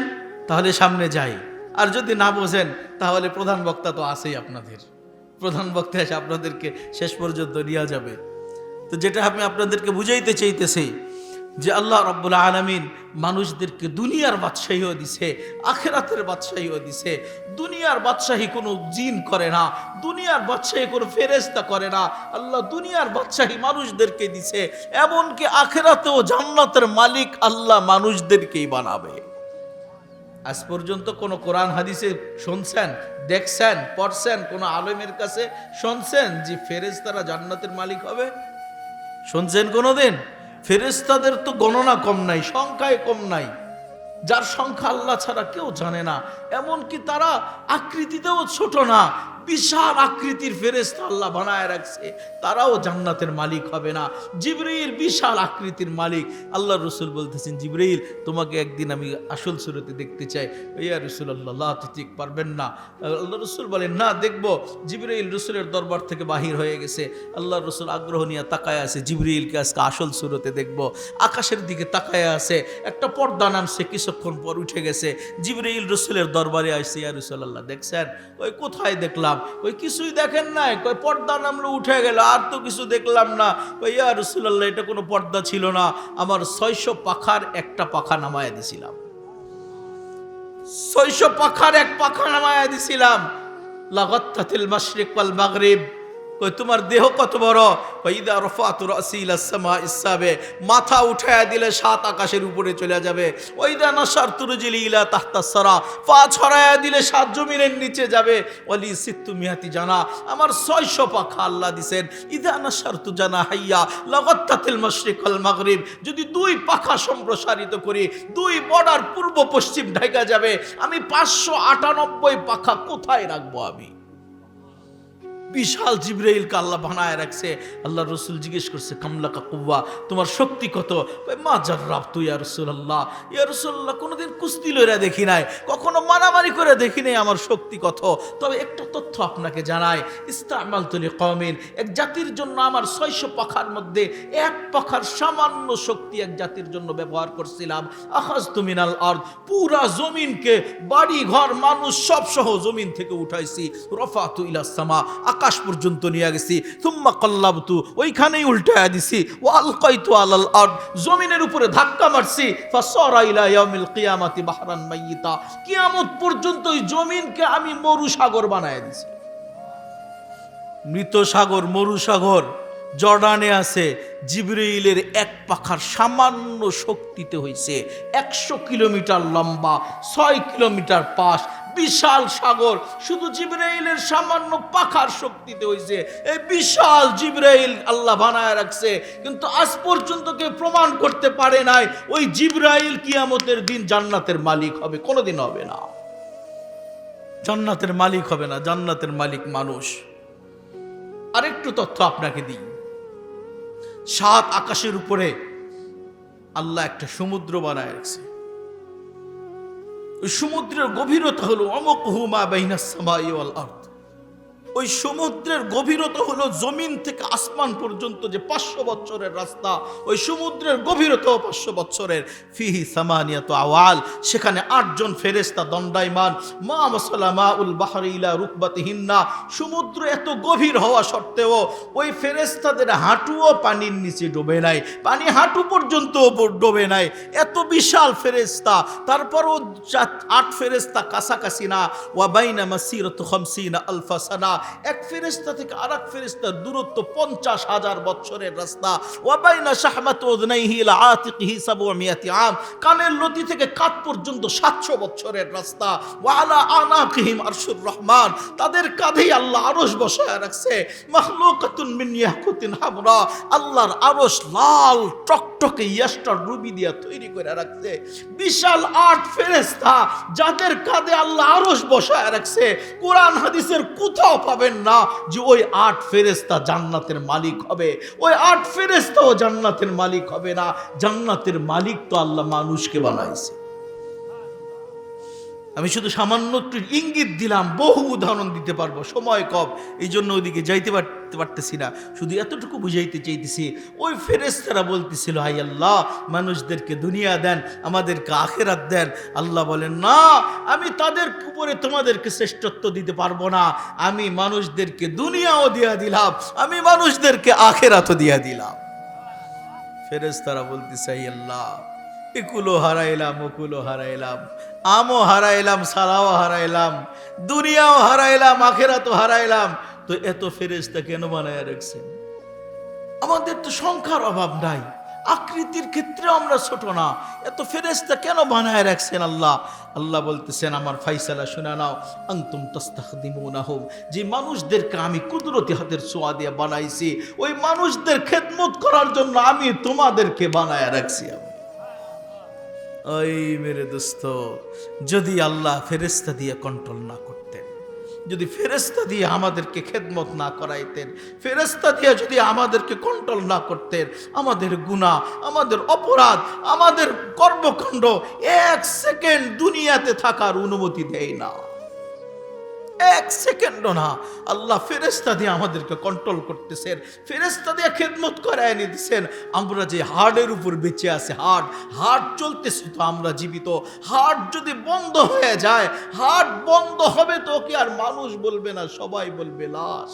Speaker 1: তাহলে সামনে যাই, আর যদি না বোঝেন তাহলে প্রধান বক্তা তো আছেই আপনাদের। প্রধান বক্তা এসে আপনাদেরকে শেষ পর্যন্ত নিয়ে যাবে। তো যেটা আমি আপনাদেরকে বুঝাইতে চাইতেছি যে আল্লাহ রাব্বুল আলামিন মানুষদেরকে দুনিয়ার বাদশাহীও দিছে, আখিরাতের বাদশাহীও দিছে। দুনিয়ার বাদশাহী কোনো জিন করে না, দুনিয়ার বাদশাহী কোনো ফেরেশতা করে না। আল্লাহ দুনিয়ার বাদশাহী মানুষদেরকে দিছে, এমনকি আখিরাতেও জান্নাতের মালিক আল্লাহ মানুষদেরকেই বানাবে। আজ পর্যন্ত কোনো কোরআন হাদিসে শুনছেন, দেখছেন, পড়ছেন, কোনো আলেমের কাছে শুনছেন যে ফেরেশতারা জান্নাতের মালিক হবে? শুনছেন কোনোদিন? ফেরেশতাদের তো গণনা কম নাই, সংখ্যায় কম নাই, যার সংখ্যা আল্লাহ ছাড়া কেউ জানে না। এমনকি তারা আকৃতিতেও ছোট না, বিশাল আকৃতির ফেরেশতা আল্লাহ বানায় রাখছে, তারাও জান্নাতের মালিক হবে না। জিবরিল বিশাল আকৃতির মালিক। আল্লাহ রসুল বলতেছেন, জিবরিল তোমাকে একদিন আমি আসল সুরতে দেখতে চাই। ইয়া রাসূলুল্লাহ ঠিক পারবেন না? আল্লাহ রসুল বলেন, না দেখবো। জিবরিল রসুলের দরবার থেকে বাহির হয়ে গেছে। আল্লাহ রসুল আগ্রহ নিয়ে তাকায় আছে, জিবরিলকে আজকে আসল সুরতে দেখবো। আকাশের দিকে তাকায় আছে, একটা পর্দা নামছে, কিছুক্ষণ পর উঠে গেছে। জিবরিল রসুলের দরবারে আসছে, ইয়া রাসূলুল্লাহ দেখছেন? ওই কোথায় দেখলাম? ওই কিছুই দেখেন নাই, কই পর্দা নামলো উঠে গেল, আর তো কিছু দেখলাম না। কই ইয়া রাসূলুল্লাহ এটা কোনো পর্দা ছিল না, আমার 600 পাখার একটা পাখা নামায়া দিছিলাম, 600 পাখার এক পাখা নামায়া দিছিলাম। লাগাত্তাতিল মাশরিক ওয়াল মাগরিব, ওই তোমার দেহ কত বড়? ওয়াইদা রাফাতু রাসি ইলাস সামাইস সাবে, মাথা উঠায়া দিলে 7 আকাশের উপরে চলে যাবে। ওয়াইদা নাশারতু রিজলি ইলা তাহতাস সারা, পা ছড়ায়া দিলে 7 জমিনের নিচে যাবে। ওয়ালি সিত্তু মিয়াতি জানা, আমার 600 পাখা আল্লাহ দিবেন। ইদা নাশারতু জানাহাইয়া লাগাত্তাতিল মাশরিক ওয়াল মাগরিব, যদি 2 পাখা সম্প্রসারিত করি 2 বর্ডার পূর্ব পশ্চিম ঢাকা যাবে। আমি 598 পাখা কোথায় রাখবো? আমি বিশাল জিবরাইলকে আল্লাহ বানায় রাখছে। আল্লাহ রসুল জিজ্ঞেস করছে কামলাকা কুওয়া, তোমার শক্তি কত? মা জাররাবতু ইয়া রাসূলুল্লাহ, ইয়া রাসূলুল্লাহ কোনোদিন কুস্তি লইরা দেখি নাই, কখনো মারামারি করে দেখি নাই আমার শক্তি কত। তবে একটা তথ্য আপনাকে জানাই, ইস্তামালতু লিকওমিন, এক জাতির জন্য আমার 600 পাখার মধ্যে 1 পাখার সামান্য শক্তি এক জাতির জন্য ব্যবহার করছিলাম। আখাযতু মিনাল আরদ, পুরা জমিনকে, বাড়ি ঘর মানুষ সব সহ জমিন থেকে উঠাইছি। রাফাতু ইলাস সামা, আকাশ পর্যন্ত নিয়ে গেছি। সুম্মা কাল্লাবতু, ওইখানেই উল্টায়া দিছি। ওয়া আলকাইতু আলাল আরদ, জমিনের উপরে ধাক্কা মারছি। ফাসারা ইলা ইয়াউমিল কিয়ামাতি বাহরান মাইয়িতা, কিয়ামত পর্যন্ত ওই জমিনকে আমি মরু সাগর বানায় দিছি। মৃত সাগর, মরু সাগর জর্ডানে আছে। জিবরাইলের 1 পাখার সামান্য শক্তিতে হইছে 100 কিলোমিটার লম্বা, 6 কিলোমিটার পাশ, বিশাল সাগর। শুধু জিবরাইলের সামান্য পাখার শক্তিতে হইছে এই বিশাল জিবরাইল আল্লাহ বানায় রাখছে। কিন্তু আজ পর্যন্ত কেউ প্রমাণ করতে পারে নাই ওই জিবরাইল কিয়ামতের দিন জান্নাতের মালিক হবে। কোনোদিন হবে না, জান্নাতের মালিক হবে না। জান্নাতের মালিক মানুষ। আরেকটু তথ্য আপনাকে দিই, 7 আকাশের উপরে আল্লাহ একটা সমুদ্র বানায় রাখছে। ওই সমুদ্রের গভীরতা হলো আমকুহু মা বাইনাস সামাই ওয়াল আরদ, ওই সমুদ্রের গভীরতা হলো জমিন থেকে আসমান পর্যন্ত যে 500 বছরের রাস্তা, ওই সমুদ্রের গভীরতাও 500 বছরের। ফিহি সামানিয়াতু আওয়াল, সেখানে 8 জন ফেরেশতা দণ্ডায়মান। মা মাসালামা উল বাহরি ইলা রুকবাতিহিন্না, সমুদ্র এত গভীর হওয়া সত্ত্বেও ওই ফেরেশতাদের হাঁটুও পানির নিচে ডুবে নাই, পানি হাঁটু পর্যন্ত ডুবে নাই। এত বিশাল ফেরেশতা, তারপরও 8 ফেরেশতা কাছাকাছি না। ওয়া বাইনা মাসিরাতু 50 আলফা সানা, এক ফেরেশতা থেকে আরেক ফেরেশতার দূরত্ব 50,000 বছরের রাস্তা। ওয়া বাইনা শাহমাতু উযনাইহি ইলা আতিকিহি 700 আম, কানের লতি থেকে কাঁধ পর্যন্ত 700 বছরের রাস্তা। ওয়া আলা আনাকিহিম আরশুর রহমান, তাদের কাঁধেই আল্লাহ আরশ বসায় রাখছে। মাখলুকাতুন মিন ইয়াকুতিন হামরা, আল্লাহর আরশ লাল টকটকে ইয়াস্টার রুবি দিয়া তৈরি করে রাখছে। বিশাল 8 ফেরেশতা যাদের কাঁধে আল্লাহ আরশ বসায় রাখছে। কোরআন হাদিসের কোথাও পাবেন না যে ওই 8 ফেরেশতা জান্নাতের মালিক হবে। ওই 8 ফেরেশতাও জান্নাতের মালিক হবে না। জান্নাতের মালিক তো আল্লাহ মানুষকে বানাইছে। আমি শুধু সামান্য একটু ইঙ্গিত দিলাম, বহু উদাহরণ দিতে পারবো, সময় কম, এই জন্য ওইদিকে যাইতে পারতেছি না। শুধু এতটুকু বুঝাইতে চাইতেছি, ওই ফেরেশতারা বলতেছিল হাই আল্লাহ মানুষদেরকে দুনিয়া দেন, আমাদেরকে আখিরাত দেন। আল্লাহ বলেন না, আমি তাদের উপরে তোমাদেরকে শ্রেষ্ঠত্ব দিতে পারবো না। আমি মানুষদেরকে দুনিয়াও দিয়া দিলাম, আমি মানুষদেরকে আখিরাতও দিয়া দিলাম। ফেরেশতারা বলতেছে হাই আল্লাহ, একুলো হারাইলাম, ওকুলো হারাইলাম, আমও হারাইলাম, সালাও হারাইলাম, দুনিয়াও হারাইলাম, আখিরাতও হারাইলাম। তো এত ফেরেশতা কেন বানায় রাখছেন? আমাদের তো সংখ্যার অভাব নাই, আকৃতির ক্ষেত্রে আমরা ছোট না, এত ফেরেশতা কেন বানায় রাখছেন আল্লাহ? আল্লাহ বলতেছেন আমার ফাইসালা শুনে নাও, আনতুম তাস্তাখদিমুনাহুম, যে মানুষদেরকে আমি কুদরতি হাতের ছোঁয়া দিয়ে বানাইছি, ওই মানুষদের খেদমত করার জন্য আমি তোমাদেরকে বানায় রাখছি। ওই মেরে দোস্ত, যদি আল্লাহ ফেরেশতা দিয়ে কন্ট্রোল না করতেন, যদি ফেরেশতা দিয়ে আমাদেরকে খেদমত না করাইতেন, ফেরেশতা দিয়ে যদি আমাদেরকে কন্ট্রোল না করতেন, আমাদের গুনাহ, আমাদের অপরাধ, আমাদের কর্মকাণ্ড 1 সেকেন্ড দুনিয়াতে থাকার অনুমতি দেয় না। 1 সেকেন্ডও না। আল্লাহ ফেরেশতা দিয়ে আমাদেরকে কন্ট্রোল করতেছেন, ফেরেশতা দিয়ে খেদমত করায় নিতেছেন। আমরা যে হার্টের উপর বেঁচে আছে, হার্ট চলতেছে তো আমরা জীবিত। হার্ট যদি বন্ধ হয়ে যায়, হার্ট বন্ধ হবে তো কি আর মানুষ বলবে না, সবাই বলবে লাশ।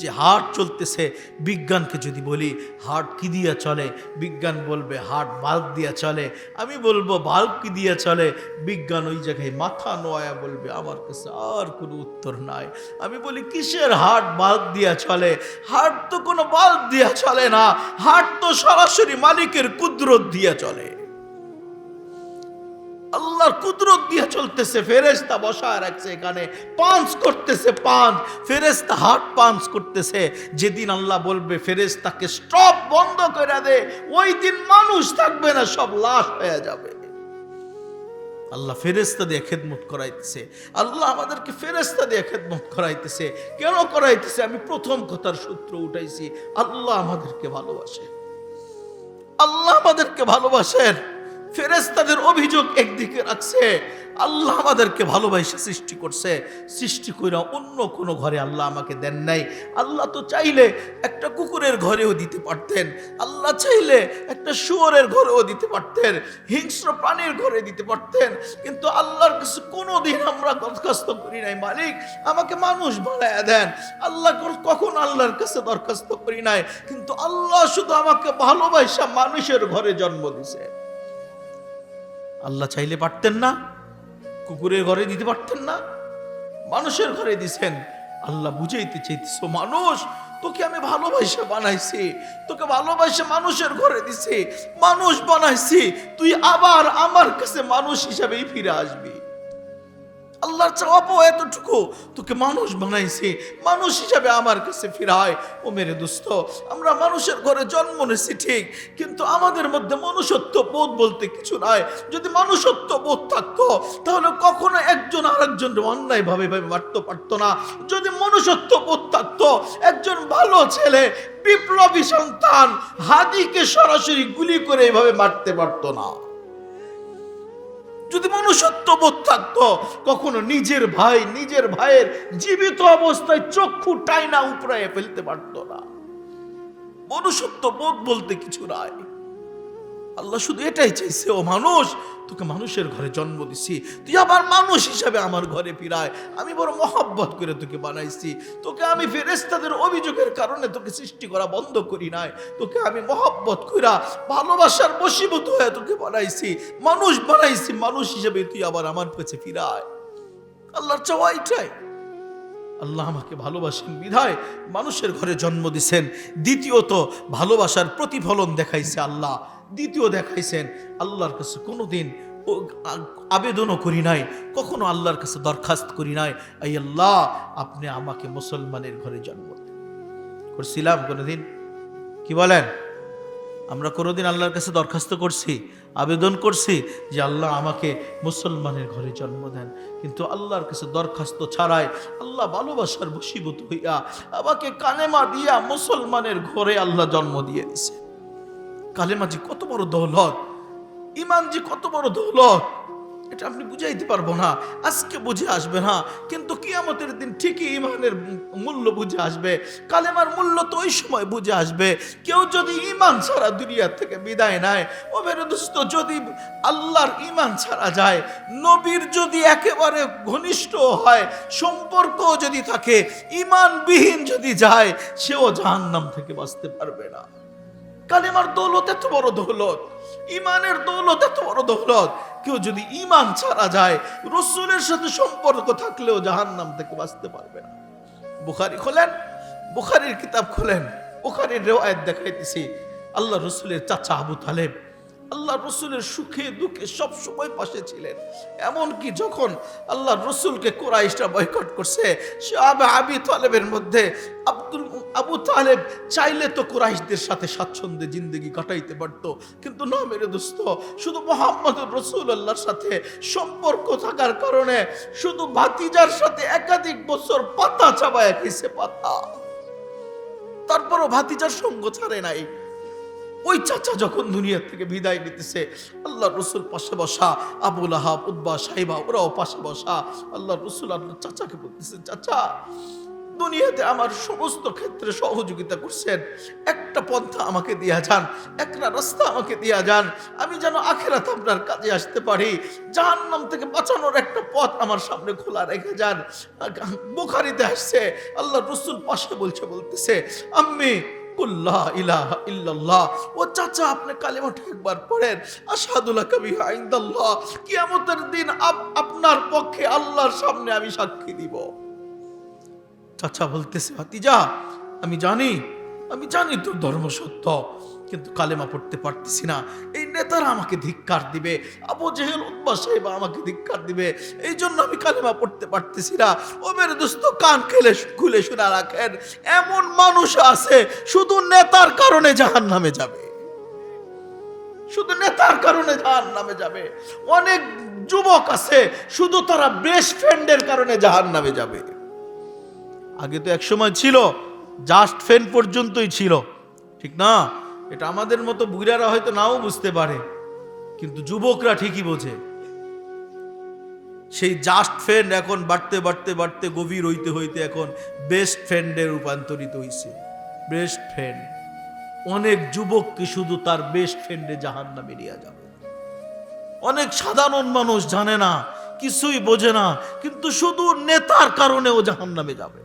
Speaker 1: যে হার্ট চলতেছে, বিজ্ঞানকে যদি বলি হার্ট কি দিয়া চলে, বিজ্ঞান বলবে হার্ট বাল্ব দিয়া চলে। আমি বলবো বাল্ব কি দিয়া চলে, বিজ্ঞান ওই জায়গায় মাথা নোয়া বলবে আমার কাছে আর কোনো উত্তর নাই। আমি বলি কিসের হার্ট বাল্ব দিয়া চলে? হার্ট তো কোনো বাল্ব দিয়া চলে না, হার্ট তো সরাসরি মালিকের কুদরত দিয়া চলে। আল্লাহর কুদরত দিয়ে চলতেছে। ফেরেশতা বসায় রাখছে এখানে, পাঞ্চ করতেছে, পাঞ্চ ফেরেশতা হার্ট পাঞ্চ করতেছে। যেদিন আল্লাহ বলবে ফেরেশতাকে স্টপ, বন্ধ করে দে, ওই দিন মানুষ থাকবে না, সব লাশ হয়ে যাবে। আল্লাহ ফেরেশতা দিয়ে খেদমত করাইতেছে। আল্লাহ আমাদেরকে ফেরেশতা দিয়ে খেদমত করাইতেছে। কেন করাইতেছে? আমি প্রথম কথার সূত্র উঠাইছি, আল্লাহ আমাদেরকে ভালোবাসে। আল্লাহ আমাদেরকে ভালোবাসেন। ফেরেশতাদের অভিযোগ একদিকে রাখছে, আল্লাহ আমাদেরকে ভালোবাসা সৃষ্টি করছে। সৃষ্টি কইরা অন্য কোনো ঘরে আল্লাহ আমাকে দেন নাই। আল্লাহ তো চাইলে একটা কুকুরের ঘরেও দিতে পারতেন, আল্লাহ চাইলে একটা শুয়োরের ঘরেও দিতে পারতেন, হিংস্র প্রাণীর ঘরে দিতে পারতেন। কিন্তু আল্লাহর কাছে কোনোদিন আমরা দরখাস্ত করি নাই, মালিক আমাকে মানুষ বানায়া দেন। আল্লাহ কখনো আল্লাহর কাছে দরখাস্ত করি নাই। কিন্তু আল্লাহ শুধু আমাকে ভালোবাসা মানুষের ঘরে জন্ম দিছে। আল্লাহ চাইলে পারতেন না, কুকুরের ঘরে দিতে পারতেন না, মানুষের ঘরে দিছেন। আল্লাহ বুঝাইতে চাইতেছ, মানুষ তোকে আমি ভালোবাসা বানাইছি, তোকে ভালোবাসা মানুষের ঘরে দিছি, মানুষ বানাইছি, তুই আবার আমার কাছে মানুষ হিসাবেই ফিরে আসবি। আল্লাহর চাওয়া এতটুকু, তোকে মানুষ বানাইছি, মানুষ হিসাবে আমার কাছে ফিরায়। ও মেরে দোস্ত, আমরা মানুষের ঘরে জন্ম নিয়েছি ঠিক, কিন্তু আমাদের মধ্যে মনুষ্যত্ব বোধ বলতে কিছু নাই। যদি মনুষ্যত্ব বোধ থাকতো তাহলে কখনো একজন আরেকজনকে অন্যায় ভাবে মারতে পারতো না। যদি মনুষ্যত্ব বোধ থাকতো, একজন ভালো ছেলে, বিপ্লবী সন্তান হাদিকে সরাসরি গুলি করে এইভাবে মারতে পারতো না। যদি মনুষ্যত্ব বোধ থাকতো, কখনো নিজের ভাইয়ের জীবিত অবস্থায় চক্ষু টাইনা উপড়াইয়া ফেলতে পারতো না। মনুষ্যত্ব বোধ বলতে কিছু নাই। আল্লাহ শুধু এটাই চাইছে, ও মানুষ তোকে মানুষের ঘরে জন্ম দিছি, তুই আবার মানুষ হিসাবে আমার ঘরে ফিরায়। আমি বড় মহব্বত করে তোকে বানাইছি। তোকে আমি ফেরেশতাদের অভিযোগের কারণে তোকে সৃষ্টি করা বন্ধ করি নাই। তোকে আমি মহব্বত কইরা ভালোবাসার বশীভূত হয়ে তোকে বানাইছি, মানুষ বানাইছি, মানুষ হিসাবে তুই আবার আমার কাছে ফিরায়। আল্লাহর চাওয়া এটাই। আল্লাহ আমাকে ভালোবাসেন বিধায় মানুষের ঘরে জন্ম দিছেন। দ্বিতীয়ত ভালোবাসার প্রতিফলন দেখাইছে আল্লাহ। দ্বিতীয় দেখাইছেন, আল্লাহর কাছে কোনোদিন আবেদনও করি নাই, কখনো আল্লাহর কাছে দরখাস্ত করি নাই, আই আল্লাহ আপনি আমাকে মুসলমানের ঘরে জন্ম দেন। করছিলাম কোনোদিন? কি বলেন? আমরা কোনোদিন আল্লাহর কাছে দরখাস্ত করছি, আবেদন করছি যে আল্লাহ আমাকে মুসলমানের ঘরে জন্ম দেন? কিন্তু আল্লাহর কাছে দরখাস্ত ছাড়াই আল্লাহ ভালোবাসার বশীভূত হইয়া আমাকে কালেমা দিয়া মুসলমানের ঘরে আল্লাহ জন্ম দিয়ে দিছে। কালেমা জি কত বড় দৌলত, ইমান জি কত বড় দৌলত, এটা আপনি বুঝাইতে পারবো না, আজকে বুঝে আসবে না, কিন্তু কিয়ামতের দিন ঠিকই ইমানের মূল্য বুঝে আসবে। কালেমার মূল্য তো ওই সময় বুঝে আসবে। কেউ যদি ইমান ছাড়া দুনিয়া থেকে বিদায় নেয়, ও মেরে দোস্ত, যদি আল্লাহর ইমান ছাড়া যায়, নবীর যদি একেবারে ঘনিষ্ঠ হয়, সম্পর্ক যদি থাকে, ইমানবিহীন যদি যায়, সেও জাহান্নাম থেকে বাঁচতে পারবে না। কালেমার দৌলত এত বড় দৌলত, ইমানের দৌলত এত বড় দৌলত। কেউ যদি ইমান ছাড়া যায়, রাসূলের সাথে সম্পর্ক থাকলেও জাহান্নাম থেকে বাঁচতে পারবে না। বুখারী খোলেন, বুখারীর কিতাব খোলেন, বুখারীর রিওয়ায়াত দেখাইতেছি। আল্লাহ রাসূলের চাচা আবু তালেব আল্লাহ রসুলের সুখে দুঃখে সব সময় পাশে ছিলেন। এমনকি যখন আল্লাহ রসুলকে কুরাইশরা বয়কট করছে, সে আবু তালেবের মধ্যে আবু তালেব চাইলে তো কুরাইশদের সাথে স্বাচ্ছন্দ্যে জিন্দগি কাটাইতে পারতো, কিন্তু না মেরে দোস্ত, শুধু মুহাম্মদ রাসূলুল্লাহর সাথে সম্পর্ক থাকার কারণে শুধু ভাতিজার সাথে একাধিক বছর পাতা চাবায় খেয়েছে, পাতা। তারপরও ভাতিজার সঙ্গ ছাড়ে নাই। ওই চাচা যখন দুনিয়া থেকে বিদায় নিতেছে, আল্লাহ রসুল পাশে বসা, আবু লাহাব, উতবা, সাইবা ওরাও পাশে বসা। আল্লাহ রসুল আল্লাহ চাচাকে বলতেছে, চাচা দুনিয়াতে আমার সমস্ত ক্ষেত্রে সহযোগিতা করছেন, একটা পন্থা আমাকে দিয়া যান, একটা রাস্তা আমাকে দিয়া যান, আমি যেন আখিরাতে আপনার কাজে আসতে পারি। জাহান্নাম থেকে বাঁচানোর একটা পথ আমার সামনে খোলা রেখে যান। বুখারীতে আসছে, আল্লাহ রাসূল পাশে বলতেছে আম্মি কুল্লা ইলাহা ইল্লাল্লাহ, ও চাচা আপনি কালেমাটা একবার পড়েন, আশহাদু লাকা বিহা ইনদাল্লাহ, কিয়ামতের দিন আপনার পক্ষে আল্লাহর সামনে আমি সাক্ষী দিব। চাচা বলতেছে ভাতিজা আমি জানি তোর ধর্ম সত্য, কিন্তু কালেমা পড়তে পারতেছি না। এই নেতারা আমাকে ধিক্কার দিবে, আবু জেহেল উতবা সাহেব আমাকে ধিক্কার দিবে, এই জন্য আমি কালেমা পড়তে পারতেছি না। ও মেরে দোস্ত কান খুলে শুনে রাখেন, এমন মানুষ আছে শুধু নেতার কারণে জাহান্নামে যাবে, শুধু নেতার কারণে জাহান্নামে যাবে। অনেক যুবক আছে শুধু তারা বেস্ট ফ্রেন্ডের কারণে জাহান্নামে যাবে। আগে তো এক সময় ছিল জাস্ট ফ্রেন্ড পর্যন্তই ছিল, ঠিক না? এটা আমাদের মতো বুড়ারা হয়তো নাও বুঝতে পারে, কিন্তু যুবকরা ঠিকই বোঝে। সেই জাস্ট ফ্রেন্ড এখন বাড়তে বাড়তে বাড়তে গভীর হইতে হইতে এখন বেস্ট ফ্রেন্ডে রূপান্তরিত হয়েছে। বেস্ট ফ্রেন্ড, অনেক যুবককে শুধু তার বেস্ট ফ্রেন্ডে জাহান্নামে নিয়ে যাবে। অনেক সাধারণ মানুষ জানে না, কিছুই বোঝে না, কিন্তু শুধু নেতার কারণেও জাহান্নামে যাবে।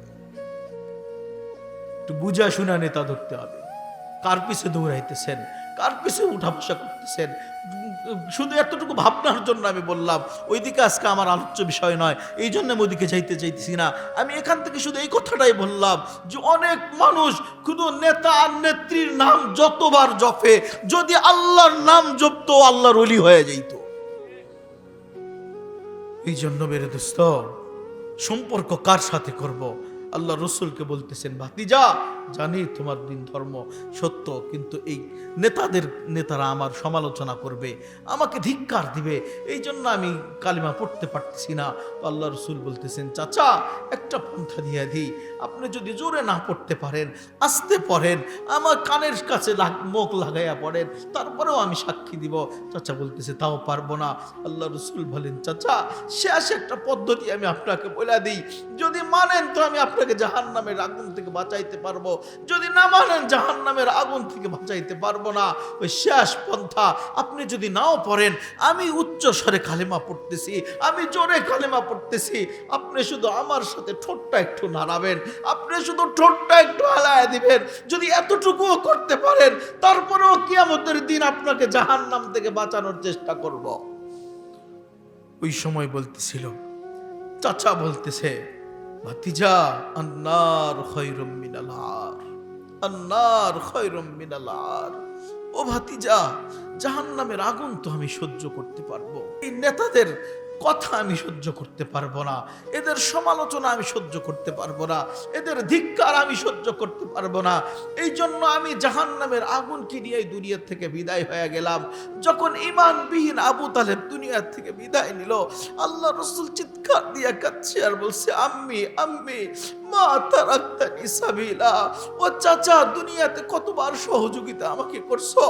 Speaker 1: একটু বুঝা শুনা নেতা ধরতে হবে। কার পিছে দৌড়াইতেছেন, কার পিছে উঠা বসা করতেছেন, শুধু এতটুকু ভাবনার জন্য আমি বললাম। ওইদিকে আজকে আমার আলোচ্য বিষয় নয়, এই জন্য আমি ওইদিকে চাইতেছি না। আমি এখান থেকে শুধু এই কথাটাই বললাম যে অনেক মানুষ শুধু নেতা আর নেত্রীর নাম যতবার জপে, যদি আল্লাহর নাম জপতো আল্লাহর ওলি হয়ে যাইত। এই জন্য মেরে দোস্ত, সম্পর্ক কার সাথে করব? আল্লাহ রসুলকে বলতেছেন ভাতিজা জানি তোমার দিন ধর্ম সত্য, কিন্তু এই নেতারা আমার সমালোচনা করবে, আমাকে ধিক্কার দিবে, এই জন্য আমি কালিমা পড়তে পারতেছি না। আল্লাহ রসুল বলতেছেন চাচা একটা পন্থা দিয়ে দিই, আপনি যদি জোরে না পড়তে পারেন আস্তে পড়েন, আমার কানের কাছে মুখ লাগাইয়া পড়েন, তারপরেও আমি সাক্ষী দিব। চাচা বলতেছে তাও পারবো না। আল্লাহ রসুল বলেন চাচা শেষ একটা পদ্ধতি আমি আপনাকে বলে দিই, যদি মানেন তো আমি আপনাকে জাহান্নামের আগুন থেকে বাঁচাইতে পারবো, যদি না মানেন জাহান্নামের আগুন থেকে বাঁচাইতে পারবো না। ওই শেষ পন্থা, আপনি যদি নাও পড়েন, আমি উচ্চ স্বরে কালেমা পড়তেছি, আমি জোরে কালেমা পড়তেছি, আপনি শুধু আমার সাথে ঠোঁটটা একটু নাড়াবেন, আপনি শুধু ঠোঁটটা একটু হালায় দিবেন। যদি এতটুকুও করতে পারেন, তারপরেও কিয়ামতের দিন আপনাকে জাহান্নাম থেকে বাঁচানোর চেষ্টা করব। ওই সময় বলতেছিল চাচা বলতেছে ভাতিজা আন্নার খায়রুম মিনাল আর, আন্নার খায়রুম মিনাল আর। ও ভাতিজা জাহান্নামের আগুন তো আমি সহ্য করতে পারবো, এই নেতাদের কথা আমি সহ্য করতে পারবো না, এদের সমালোচনা আমি সহ্য করতে পারবো না, এদের ধিক্কার আমি সহ্য করতে পারবো না। এই জন্য আমি জাহান্নামের আগুনকে নিয়ে দুনিয়া থেকে বিদায় হয়ে গেলাম। যখন ঈমানবিহীন আবু তালেব দুনিয়া থেকে বিদায় নিল, আল্লাহ রাসূল চিৎকার দিয়ে কাঁদছে আর বলছে আম্মি আম্মি মা তারাকতানি সাবিলা। ও চাচা দুনিয়াতে কতবার সহযোগিতা আমাকে করছো,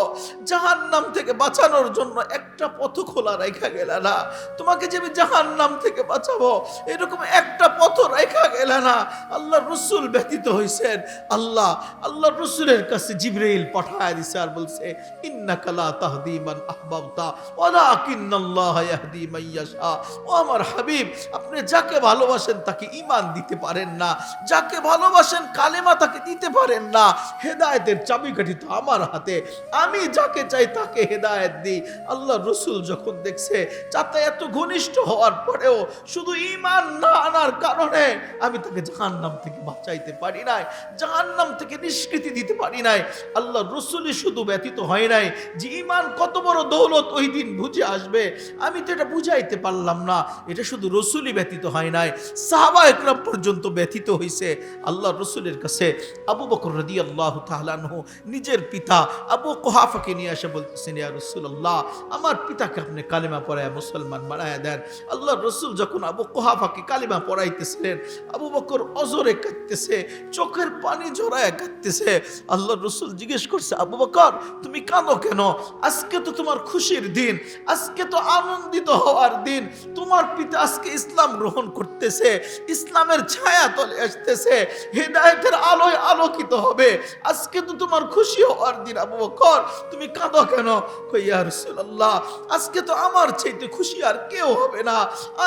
Speaker 1: জাহান্নাম থেকে বাঁচানোর জন্য একটা পথ খোলা রাখা গেল না। তোমাকে যে আমি জাহান্নাম থেকে বাঁচাবো এরকম একটা পথ রাখা গেল না। আল্লাহ রসুল ব্যতীত হইছেন। আল্লাহ রসুলের কাছে জিবরাইল পাঠায় দিছে আর বলছে ইন্নাকা লা তাহদি মান আহবাবতা ওয়ালাকিন্নাল্লাহা ইয়াহদি মান ইয়াশা। ও আমার হাবিব, আপনি যাকে ভালোবাসেন তাকে ঈমান দিতে পারেন না, যাকে ভালোবাসেন কালেমা তাকে দিতে পারেন না। হেদায়েতের চাবিকাঠি তো আমার হাতে, আমি যাকে চাই তাকে হেদায়েত দিই। আল্লাহ রসুল যখন দেখছে যাতে এত ঘনিষ্ঠ হওয়ার পরেও শুধু ঈমান না আনার কারণে আমি তাকে জাহান্নাম থেকে বাঁচাইতে পারি নাই, জাহান্নাম থেকে নিষ্কৃতি দিতে পারি নাই, আল্লাহ রসুলই শুধু ব্যতীত হয় নাই যে ঈমান কত বড় দৌলত ওই দিন বুঝে আসবে, আমি তো এটা বুঝাইতে পারলাম না। এটা শুধু রসুলই ব্যতীত হয় নাই, সাহাবা একরাম পর্যন্ত ব্যতীত হইছে। আল্লাহ রসুলের কাছে আবু বকর রাদিয়াল্লাহু তাআলা আনহু নিজের পিতা আবু কুহাফাকে নিয়ে এসে বলতেছেন ইয়া রাসূলুল্লাহ আমার পিতাকে আপনি কালিমা পড়ায় মুসলমান বানায়া দেন। আল্লাহ রসুল যখন আবু কুহাফাকে কালিমা পড়াইতেছিলেন, আবু বকর অজরে কাঁদতেছে, চোখের পানি ঝরায় কাঁদতেছে। আল্লাহ রসুল জিজ্ঞেস করছে, আবু বকর তুমি কাঁদো কেন? আজকে তো তোমার খুশির দিন, আজকে তো আনন্দিত হওয়ার দিন। তোমার পিতা আজকে ইসলাম গ্রহণ করতেছে, ইসলামের ছায়া তলে আসতেছে, হেদায়েতের আলোয় আলোকিত হবে। আজকে তো তোমার খুশি হওয়ার দিন। আবু বকর তুমি কাঁদো কেন? কই ইয়া রাসূলুল্লাহ, আজকে তো আমার চাইতে খুশি আর কেউ হবে না,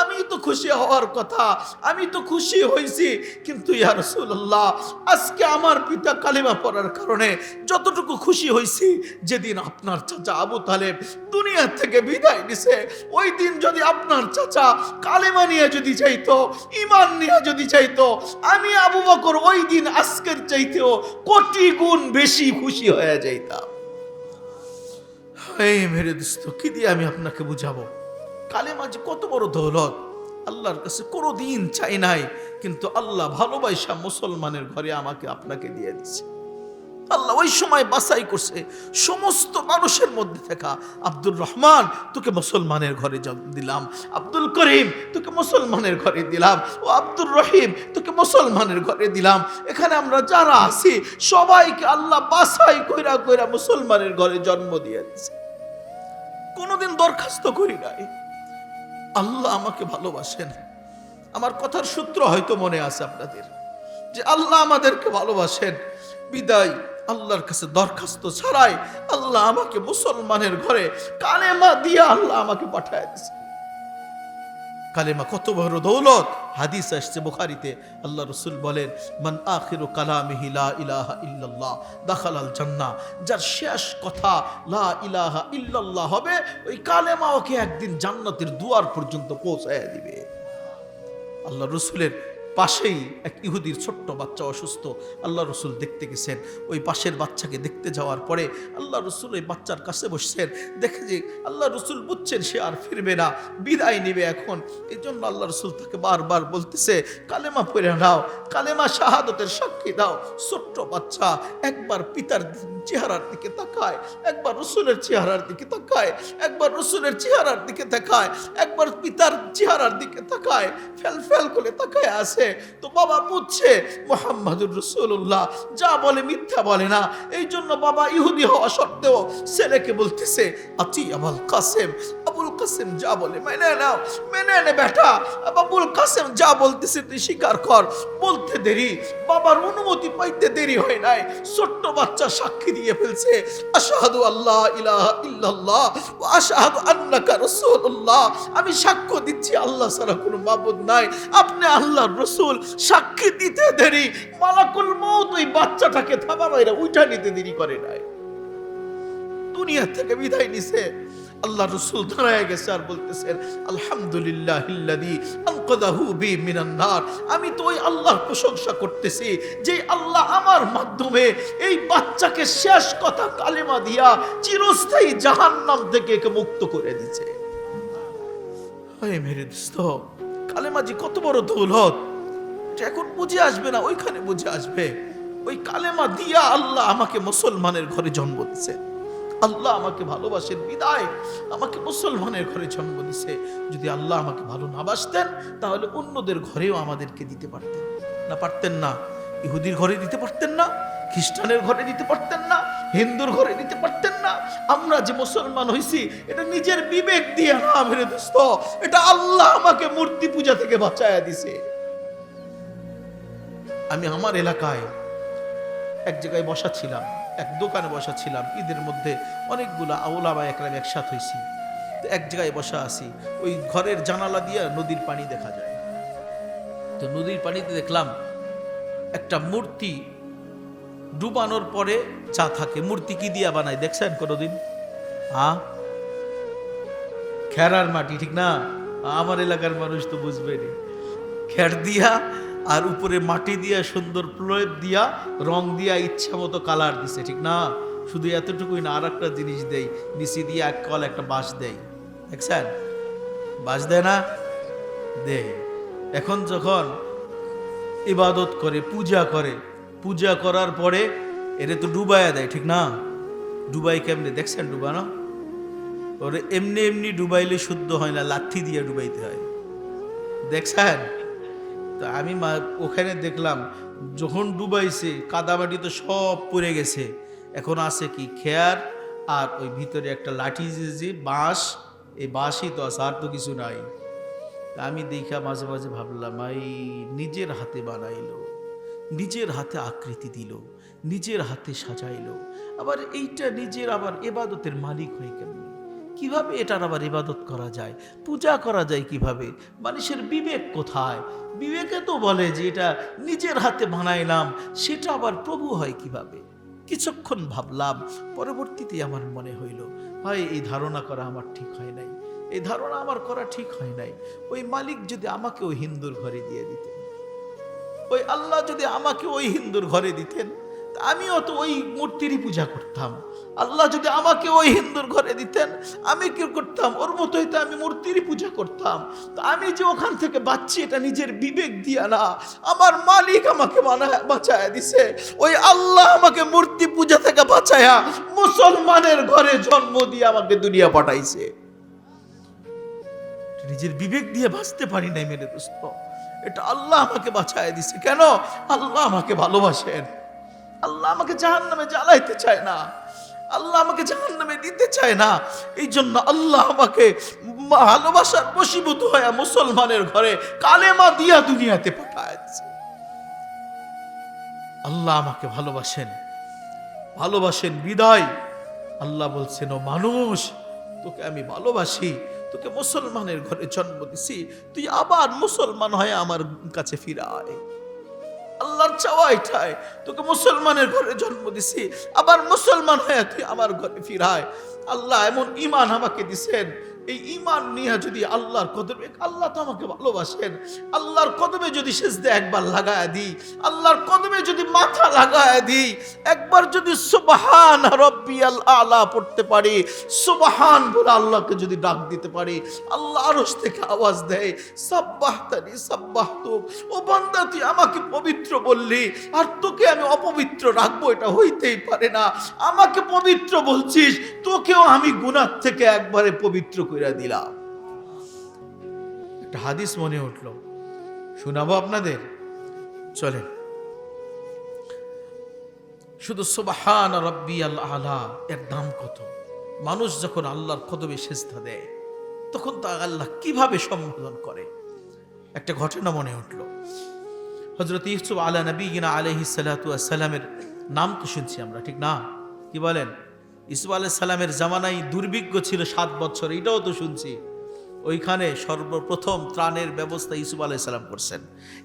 Speaker 1: আমি তো খুশি হওয়ার কথা, আমি তো খুশি হয়েছি, কিন্তু ইয়া রাসূলুল্লাহ আজকে আমার পিতা কালিমা পড়ার কারণে যতটুকু খুশি হয়েছি, যেদিন আপনার চাচা আবু তালেব দুনিয়া থেকে বিদায় নিছে, ওই দিন যদি আপনার চাচা কালেমা নিয়ে যদি চাইতো, ঈমান নিয়ে যদি চাইতো, আমি আবু বকর ওই দিন আজকের চাইতেও কোটি গুণ বেশি খুশি হয়ে যাইতাম। এই মেরে দোস্ত, কি দিয়ে আমি আপনাকে বুঝাবো? কালেমা যে কত বড় দৌলত, আল্লাহর কাছে কোনোদিন চাই নাই, কিন্তু আল্লাহ ভালোবাসা মুসলমানের ঘরে আমাকে আপনাকে দিয়ে দিচ্ছে। আল্লাহ ওই সময় বাছাই করছে সমস্ত মানুষের মধ্যে থাকা, আব্দুর রহমান তোকে মুসলমানের ঘরে দিলাম, আব্দুল করিম তোকে মুসলমানের ঘরে দিলাম, ও আব্দুর রহিম তোকে মুসলমানের ঘরে দিলাম। এখানে আমরা যারা আছি সবাইকে আল্লাহ বাছাই কইরা কইরা মুসলমানের ঘরে জন্ম দিয়ে দিচ্ছে। কোনোদিন দরখাস্ত করি নাই। আল্লাহ আমাকে ভালোবাসেন। আমার কথার সূত্র হয়তো মনে আছে আপনাদের, যে আল্লাহ আমাদেরকে ভালোবাসেন বিদায় আল্লাহর কাছে দরখাস্ত ছাড়াই আল্লাহ আমাকে মুসলমানের ঘরে কালেমা দিয়ে আল্লাহ আমাকে পাঠায় দিয়েছে। কালেমা কত বড় দৌলত। হাদিস আসছে বুখারীতে, আল্লাহ রাসূল বলেন, মান আখিরু কালামিহি লা ইলাহা ইল্লাল্লাহ দাখালাল জান্নাহ। যার শেষ কথা লা ইলাহা ইল্লাল্লাহ হবে, ওই কালেমা ওকে একদিন জান্নাতের দুয়ার পর্যন্ত পৌঁছায় দিবে। আল্লাহ রাসূলের পাশেই এক ইহুদির ছোট্ট বাচ্চা অসুস্থ, আল্লাহ রসুল দেখতে গেছেন। ওই পাশের বাচ্চাকে দেখতে যাওয়ার পরে আল্লাহ রসুল ওই বাচ্চার কাছে বসছেন। দেখে যে আল্লাহ রসুল বুঝছেন সে আর ফিরবে না, বিদায় নেবে এখন। এই জন্য আল্লাহ রসুল তাকে বারবার বলতেছে, কালেমা পড়ে নাও, কালেমা শাহাদতের সাক্ষী দাও। ছোট্ট বাচ্চা একবার পিতার চেহারার দিকে তাকায়, একবার রসুলের চেহারার দিকে তাকায়, একবার রসুলের চেহারার দিকে তাকায়, একবার পিতার চেহারার দিকে তাকায়, ফেল ফেল করে তাকায় আছে। তো বাবা বুঝছে মুহাম্মাদুর রাসূলুল্লাহ যা বলে মিথ্যা বলে না। এই জন্য বাবা ইহুদি হওয়া সত্ত্বেও ছেলেকে বলতেছে, আতি আবুল কাসেম, আবুল কাসেম যা বলে মেনে নাও, মেনে নে বেটা। আবুল কাসেম যা বলতেছে তুই স্বীকার কর। বলতে দেরি, বাবার অনুমতি পাইতে দেরি হয় নাই, ছোট্ট বাচ্চা সাক্ষী দিয়ে ফেলছে, আশহাদু আল্লা ইলাহা ইল্লাল্লাহ ওয়া আশহাদু আন্নাকা রাসূলুল্লাহ। আমি সাক্ষ্য দিচ্ছি আল্লাহ ছাড়া কোনো মাবুদ নাই, আপনি আল্লাহর রাসূল। সাক্ষী দিতে দেরি, মালাকুল মউত ওই বাচ্চাটাকে থাবা মাইরা উঠা নিতে দেরি করে নাই, দুনিয়া থেকে বিদায় নিছে। আল্লাহ রাসূল দাঁড়ায় গেছে আর বলতেছেন, আলহামদুলিল্লাহিল্লাযী আনকাযাহু বি মিনান নার। আমি তো ওই আল্লাহর প্রশংসা করতেছি যে আল্লাহ আমার মাধ্যমে এই বাচ্চাকে শেষ কথা কালেমা দিয়া চিরস্থায়ী জাহান্নাম থেকে একে মুক্ত করে দিয়েছে। হায় মেরে দোস্ত, কালেমা জি কত বড় দৌলত, এখন বুঝে আসবে না, ওইখানে বুঝে আসবে। ওই কালেমা দিয়া আল্লাহ আমাকে মুসলমানের ঘরে জন্ম দিছে। আল্লাহ আমাকে ভালোবাসেন বিদায় আমাকে মুসলমানের ঘরে জন্ম দিছে। যদি আল্লাহ আমাকে ভালো না বাসতেন তাহলে অন্যদের ঘরেও আমাদেরকে দিতে পারতেন না, পারতেন না। ইহুদির ঘরে দিতে পারতেন না, খ্রিস্টানের ঘরে দিতে পারতেন না, হিন্দুর ঘরে দিতে পারতেন না। আমরা যে মুসলমান হইছি এটা নিজের বিবেক দিয়ে না মেরে দোস্ত, এটা আল্লাহ আমাকে মূর্তি পূজা থেকে বাঁচায়া দিছে। আমি আমার এলাকায় এক জায়গায় বসা ছিলাম, এক দোকানে বসা ছিলাম। ঈদের মধ্যে অনেকগুলা আউলামা একরাম একসাথ হয়েছি। তো এক জায়গায় বসা আছি, ওই ঘরের জানালা দিয়ে নদীর পানি দেখা যায়। তো নদীর পানিতে দেখলাম একটা মূর্তি ডুবানোর পরে চা থাকে। মূর্তি কি দিয়া বানায় দেখছেন কোনোদিন? খেরার মাটি, ঠিক না? আমার এলাকার মানুষ তো বুঝবেনি। খের দিয়া আর উপরে মাটি দিয়া সুন্দর প্রলেপ দিয়া রং দিয়া ইচ্ছা মতো কালার দিছে, ঠিক না? শুধু এতটুকুই না, আর একটা জিনিস দেয় নিচে দিয়ে এক কল একটা বাঁশ দেয়, দেখছেন? বাঁশ দেয় না? দে। এখন যখন ইবাদত করে, পূজা করার পরে এটা তো ডুবাইয়া দেয়, ঠিক না? ডুবাই কেমনে দেখছেন? ডুবানো ওরে এমনি এমনি ডুবাইলে শুদ্ধ হয় না, লাঠি দিয়ে ডুবাইতে হয়। দেখছেন? তা আমি ওখানে দেখলাম যখন ডুবাইছে কাদামাটি তো সব পড়ে গেছে, এখন আছে কি খেয়ার আর ওই ভিতরে একটা লাঠি যে বাঁশ, এই বাঁশই তো আছে, আর তো কিছু নাই। আমি দেখা মাঝে মাঝে ভাবলাম এই নিজের হাতে বানাইলো, নিজের হাতে আকৃতি দিল, নিজের হাতে সাজাইলো, আবার এইটা নিজের আবার ইবাদতের মালিক হয়ে কেমন, কিভাবে এটার আবার ইবাদত করা যায়, পূজা করা যায় কিভাবে? মানুষের বিবেক কোথায়? বিবেকে তো বলে যে এটা নিজের হাতে বানাইলাম, সেটা আবার প্রভু হয় কিভাবে? কিছুক্ষণ ভাবলাম, পরবর্তীতে আমার মনে হইল ভাই এই ধারণা করা আমার ঠিক হয় নাই, এই ধারণা আমার করা ঠিক হয় নাই। ওই মালিক যদি আমাকে ওই হিন্দুর ঘরে দিয়ে দিতেন, ওই আল্লাহ যদি আমাকে ওই হিন্দুর ঘরে দিতেন, আমিও তো ওই মূর্তিরই পূজা করতাম। আল্লাহ যদি আমাকে ওই হিন্দুর ঘরে দিতেন, আমি কি করতাম? ওর মতোই তো আমি মূর্তিরই পূজা করতাম। তো আমি যে ওখান থেকে বাঁচছি, এটা নিজের বিবেক দিয়া না, আমার মালিক আমাকে বাঁচায়া দিছে। ওই আল্লাহ আমাকে মূর্তি পূজা থেকে বাঁচায়া মুসলমানের ঘরে জন্ম দিয়ে আমাকে দুনিয়া পাঠাইছে। নিজের বিবেক দিয়ে বাঁচতে পারি নাই মেরে দোস্ত, এটা আল্লাহ আমাকে বাঁচায় দিছে। কেন? আল্লাহ আমাকে ভালোবাসেন, আল্লাহ আমাকে জাহান্নামে জ্বালাইতে চায় না, আল্লাহ আমাকে জাহান্নামে দিতে চায় না। এই জন্য আল্লাহ আমাকে ভালোবাসার বশীভূত হয়ে মুসলমানের ঘরে কালেমা দিয়া দুনিয়াতে পাঠাচ্ছে। আল্লাহ আমাকে ভালোবাসেন, ভালোবাসেন বিদায় আল্লাহ বলছেন, ও মানুষ তোকে আমি ভালোবাসি, তোকে মুসলমানের ঘরে জন্ম দিছি, তুই আবার মুসলমান হয়ে আমার কাছে ফিরে আয়। আল্লাহর চাওয়া এটাই, তোকে মুসলমানের ঘরে জন্ম দিছি, আবার মুসলমান হয়ে তুই আমার ঘরে ফিরায়। আল্লাহ এমন ঈমান আমাকে দিছেন, এই ঈমান নিয়ে যদি আল্লাহর কদমে, আল্লাহ তো আমাকে ভালোবাসেন, আল্লাহর কদমে যদি সিজদা একবার লাগায় দিই, আল্লাহর কদমে যদি মাথা লাগায় দিই, একবার যদি সুবহান রাব্বিয়াল আলা পড়তে পারি, সুবহান বলে আল্লাহকে যদি ডাক দিতে পারি, আল্লাহ আরশ থেকে আওয়াজ দেয়, সাব্বাহতানি সাব্বাহতুক, ও বান্দা তুই আমাকে পবিত্র বললি, আর তোকে আমি অপবিত্র রাখবো, এটা হইতেই পারে না। আমাকে পবিত্র বলছিস, তোকেও আমি গুনাহ থেকে একবারে পবিত্র কইরা দিলাম। একটা হাদিস মনে উঠলো, শোনাবো আপনাদের, চলেন। শুধু সুবহান রাব্বিয়াল আলা এর দাম কত! মানুষ যখন আল্লাহর কদমে সিজদা দেয়, তখন তা আল্লাহ কিভাবে সম্বোধন করে। একটা ঘটনা মনে উঠলো, হযরত ইউসুফ আলা নবিয়িনা আলাইহিস সালাতু ওয়াস সালামের নাম তো শুনছি আমরা, ঠিক না? কি বলেন? ইউসুফ আলাইহিস সালামের জামানায় দুর্ভিক্ষ ছিল 7 বছর, এটাও তো শুনছি। ওইখানে সর্বপ্রথম ত্রাণের ব্যবস্থা ইউসুফ আলাইহিস সালাম করছেন।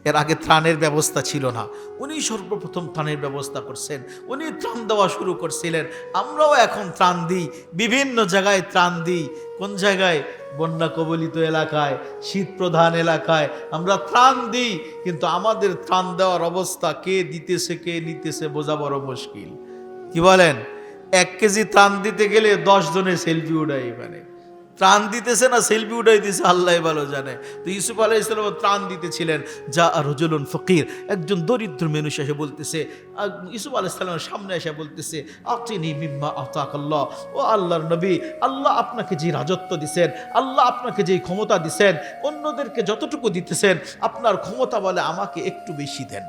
Speaker 1: এর আগে ত্রাণের ব্যবস্থা ছিল না, উনি সর্বপ্রথম ত্রাণের ব্যবস্থা করছেন, উনি ত্রাণ দেওয়া শুরু করছিলেন। আমরাও এখন ত্রাণ দিই, বিভিন্ন জায়গায় ত্রাণ দিই। কোন জায়গায়? বন্যা কবলিত এলাকায়, শীত প্রধান এলাকায় আমরা ত্রাণ দিই, কিন্তু আমাদের ত্রাণ দেওয়ার অবস্থা কে দিতেছে কে নিতেছে বোঝা বড় মুশকিল। কি বলেন? 1 কেজি ত্রাণ দিতে গেলে 10 জনের সেলফি উঠাই, মানে ত্রাণ দিতেছে না সেলফি উঠাই দিতেছে, আল্লাহ ভালো জানে। তো ইউসুফ আলাইহিস সালাম ত্রাণ দিতেছিলেন, যা রাজুলুন ফকির, একজন দরিদ্র মানুষ এসে বলতেছে, ইউসুফ আলাইহিস সালামের সামনে এসে বলতেছে, আতিনি মিম্মা আতাকাল্লাহ, ও আল্লাহর নবী, আল্লাহ আপনাকে যে রাজত্ব দিছেন, আল্লাহ আপনাকে যে ক্ষমতা দিছেন, অন্যদেরকে যতটুকু দিতেছেন, আপনার ক্ষমতা বলে আমাকে একটু বেশি দেন।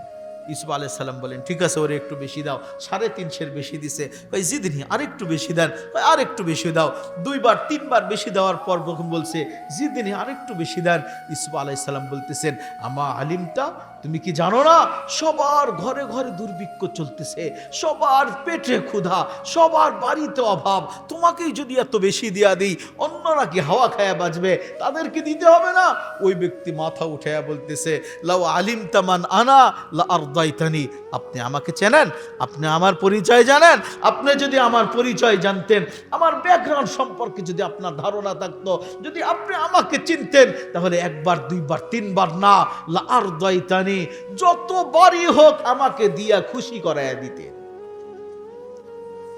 Speaker 1: ইউসুফ আলাইহিস সালাম বলেন, ঠিক আছে, ওরে একটু বেশি দাও। 3.5 বেশি দিছে, কই জিদনি, আরেকটু বেশি দেন, কই আরেকটু বেশি দাও। 2বার 3বার বেশি দেওয়ার পর বলছে, জিদনি, আরেকটু বেশি দেন। ইউসুফ আলাইহিস সালাম বলতেছেন, আমা আলিমতা, তুমি কি জানো না সবার ঘরে ঘরে দুর্ভিক্ষ চলতেছে, সবার পেটে ক্ষুধা, সবার বাড়িতে অভাব, তোমাকেই যদি এত বেশি দিয়া দিই, অন্যরা কি হাওয়া খায়া বাঁচবে? তাদেরকে দিতে হবে না? ওই ব্যক্তি মাথা উঠায়া বলতেছে, লাউ আলিমতা মান আনা লা আরদাইতানি, আপনি আমাকে চেনেন, আপনি আমার পরিচয় জানেন, আপনি যদি আমার পরিচয় জানতেন, আমার ব্যাকগ্রাউন্ড সম্পর্কে যদি আপনার ধারণা থাকতো, যদি আপনি আমাকে চিনতেন, তাহলে 1বার 2বার 3বার না, লা আরদাইতানি, যতবারই হোক আমাকে দিয়া খুশি করাইয়া দিতেন।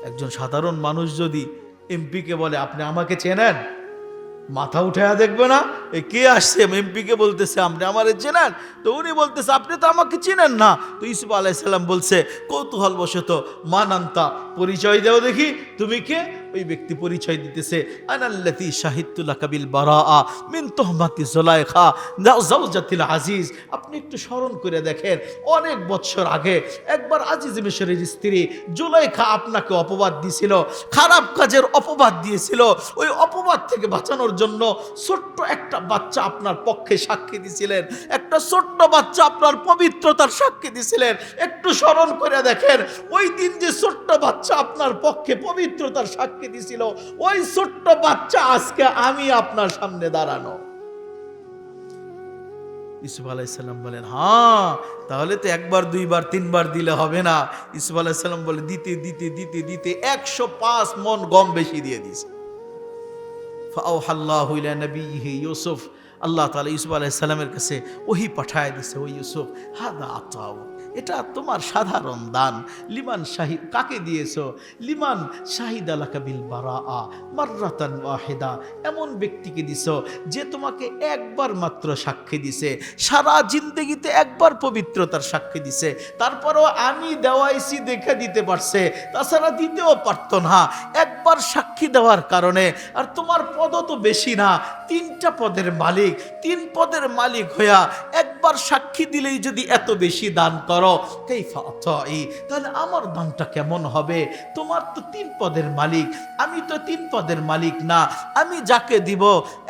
Speaker 1: একজন সাধারণ মানুষ যদি এমপি কে বলে, আপনি আমাকে চেনেন, মাথা উঠায়া দেখবে না? কে আসছে? এমপি কে বলতেছে, আপনি আমারে চেনেন? তো উনি বলতেছে, আপনি তো আমাকে চিনেন না। তো ইউসুফ আলাইহিস সালাম বলছে কৌতূহল বশত, মান আনতা, পরিচয় দাও দেখি, তুমি কে? ওই ব্যক্তি পরিচয় দিতেছে, আনাল্লাতী শাহিদতু লাকা বিল বারাআ মিন তুহমাতি জুলাইখা যাওজাতিল আজিজ। আপনি একটু স্মরণ করে দেখেন, অনেক বছর আগে একবার আজিজ মিশরের স্ত্রী জুলাইখা আপনাকে অপবাদ দিয়েছিল, খারাপ কাজের অপবাদ দিয়েছিল। ওই অপবাদ থেকে বাঁচানোর জন্য ছোট্ট একটা বাচ্চা আপনার পক্ষে সাক্ষী দিছিলেন, একটা ছোট্ট বাচ্চা আপনার পবিত্রতার সাক্ষী দিছিলেন। একটু স্মরণ করে দেখেন, ওই দিন যে ছোট্ট বাচ্চা আপনার পক্ষে পবিত্রতার সাক্ষী দিছিল, ওই ছোট্ট বাচ্চা আজকে আমি আপনার সামনে দাঁড়ানো। ইউসুফ আলাইহিস সালাম বলেন, হ্যাঁ তাহলে তো একবার দুইবার তিনবার দিলে হবে না। ইউসুফ আলাইহিস সালাম বলে দিতে দিতে দিতে দিতে 105 মণ গম বেশি দিয়ে দিয়েছে। ফাআওহাল্লাহু ইলা নবিয়্যিহি ইউসুফ, আল্লাহ তাআলা ইউসুফ আলাইহিস সালামের কাছে ওহী পাঠায় দিয়েছে, ও ইউসুফ হাদা আতাউ, এটা তোমার সাধারণ দান। লিমান শাহিদ, কাকে দিয়েছো? লিমান শাহিদ আলাকা বিল বারাআ মাররাতান ওয়াহিদা, এমন ব্যক্তিকে দিছো যে তোমাকে একবার মাত্র সাক্ষী দিছে, সারা জিন্দেগিতে একবার পবিত্রতার সাক্ষী দিছে। তারপরও আমি দেওয়াইছি দেখে দিতে পারছে, তাছাড়া দিতেও পারতো না। একবার সাক্ষী দেওয়ার কারণে, আর তোমার পদ তো বেশি না, 3টা পদের মালিক, 3 পদের মালিক হইয়া একবার সাক্ষী দিলেই যদি এত বেশি দান করো, কাইফা আতাই, তাহলে আমার দানটা কেমন হবে? তোমার তো 3 পদের মালিক, আমি তো 3 পদের মালিক না। আমি যাকে দিব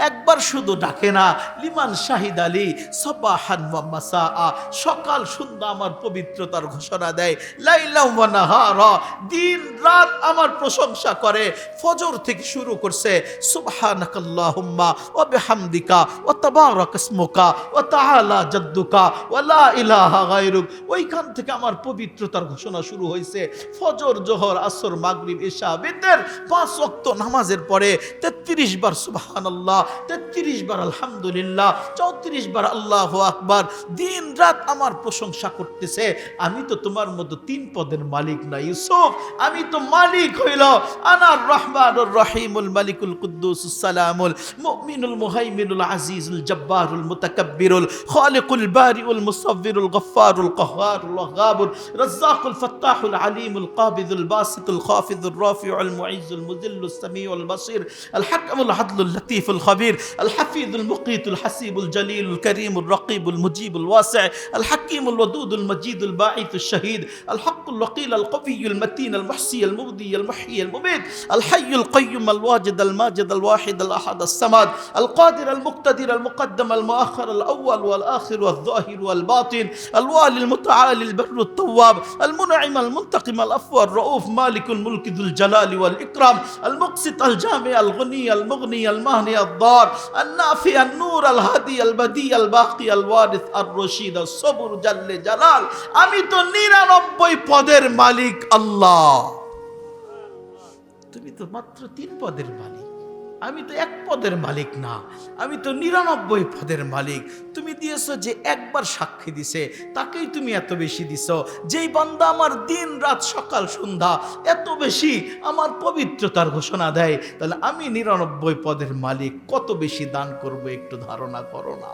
Speaker 1: একবার শুধু ডাকে না, লিমান শাহিদ আলী সাবাহান ওয়া মাসাআ, সকাল সন্ধ্যা আমার পবিত্রতার ঘোষণা দেয়, লাইলা ওয়া নাহারা, দিন রাত আমার প্রশংসা করে। ফজর থেকে শুরু করছে সুবহানাকাল্লাহুম্মা ওয়া বিহামদিকা ওয়া তাবারাক ইসমুকা ওয়া তাআলা জাদ্দুকা ওয়া লা ইলাহা গায়রুক, ওইখান থেকে আমার পবিত্রতার ঘোষণা শুরু হয়েছে। ফজর, জোহর, আসর, মাগরিব, ইশা, বিতর 5 ওয়াক্ত নামাজের পরে 33 বার সুবহানাল্লাহ, 33 বার আলহামদুলিল্লাহ, 34 বার আল্লাহু আকবার, দিন রাত আমার প্রশংসা করতেছে। আমি তো তোমার মতো 3 পদের মালিক না ইউসুফ, আমি তো মালিক হইল আনার রহমানুর রহিমুল মালিকুল কুদ্দুসুস সালামুল মুমিনুল মুহাইমিনুল আজিজুল জব্বারুল মুতাকাব্বিরুল খালিকুল বারিউল মুসাవ్বিরুল গফফারুল কাহ্হারুল ওয়াহাবুর রাজ্জাকুল ফাত্তাহুল আলিমুল কাবিদুল বাসিতুল খাফিদুর রাফিউল মুইজ্জুল মুযিল্লুস সামিউল বাসির আল হাকমুল আদলুল লতীফুল খাবীর আল হাফিজুল মুকিতুল হাসিবুল জলিলুল করিমুল রকিবুল মুজিবুল ওয়াসি আল হাকিমুল ওয়াদুদুল মজিদুল বাঈতুশ শহীদ আল হকুল ওয়াকিল আল কবিয়ুল মতিন আল মুহসি আল মুবদি আল মুহয়ি আল মুমীত আল হাইয়ুল কাইয়্যুম আল ওয়াজিদ আল মাজিদ আল ওয়াহিদ আল আহাদ আস সামাদ আল কাদির আল মুকতাদির আল মুকদ্দম আল মুআخر আল আউয়াল ওয়াল আখির ওয়াল যাহির ওয়াল বাতিন আল ওয়ালি আল মুতআালি আল বরর আত তাওয়াব আল মুনঈম আল মুনতাকিম আল আফওয়া আর রাউফ মালিকুল মুলকি যুল জালালি ওয়াল ইকরাম আল মুকসিত আল জামি আল গনি আল মুগনি আল মাহনি আল দার আল নাফি আল নূর আল হাদি আল বদি আল বাকি আল ওয়ারিস আর রশিদ আল সবর জাল্লে জালাল। আমি তো 99 পদের মালিক আল্লাহ, তুমি তো মাত্র 3 পদের মালিক। আমি তো 1 পদের মালিক না, আমি তো 99 পদের মালিক। তুমি দিয়েছো যে একবার সাক্ষী দিছে, তাকেই তুমি এত বেশি দিছো। যেই বান্দা আমার দিন রাত সকাল সন্ধ্যা এত বেশি আমার পবিত্রতার ঘোষণা দেয়, তাহলে আমি 99 পদের মালিক, কত বেশি দান করব একটু ধারণা করো না।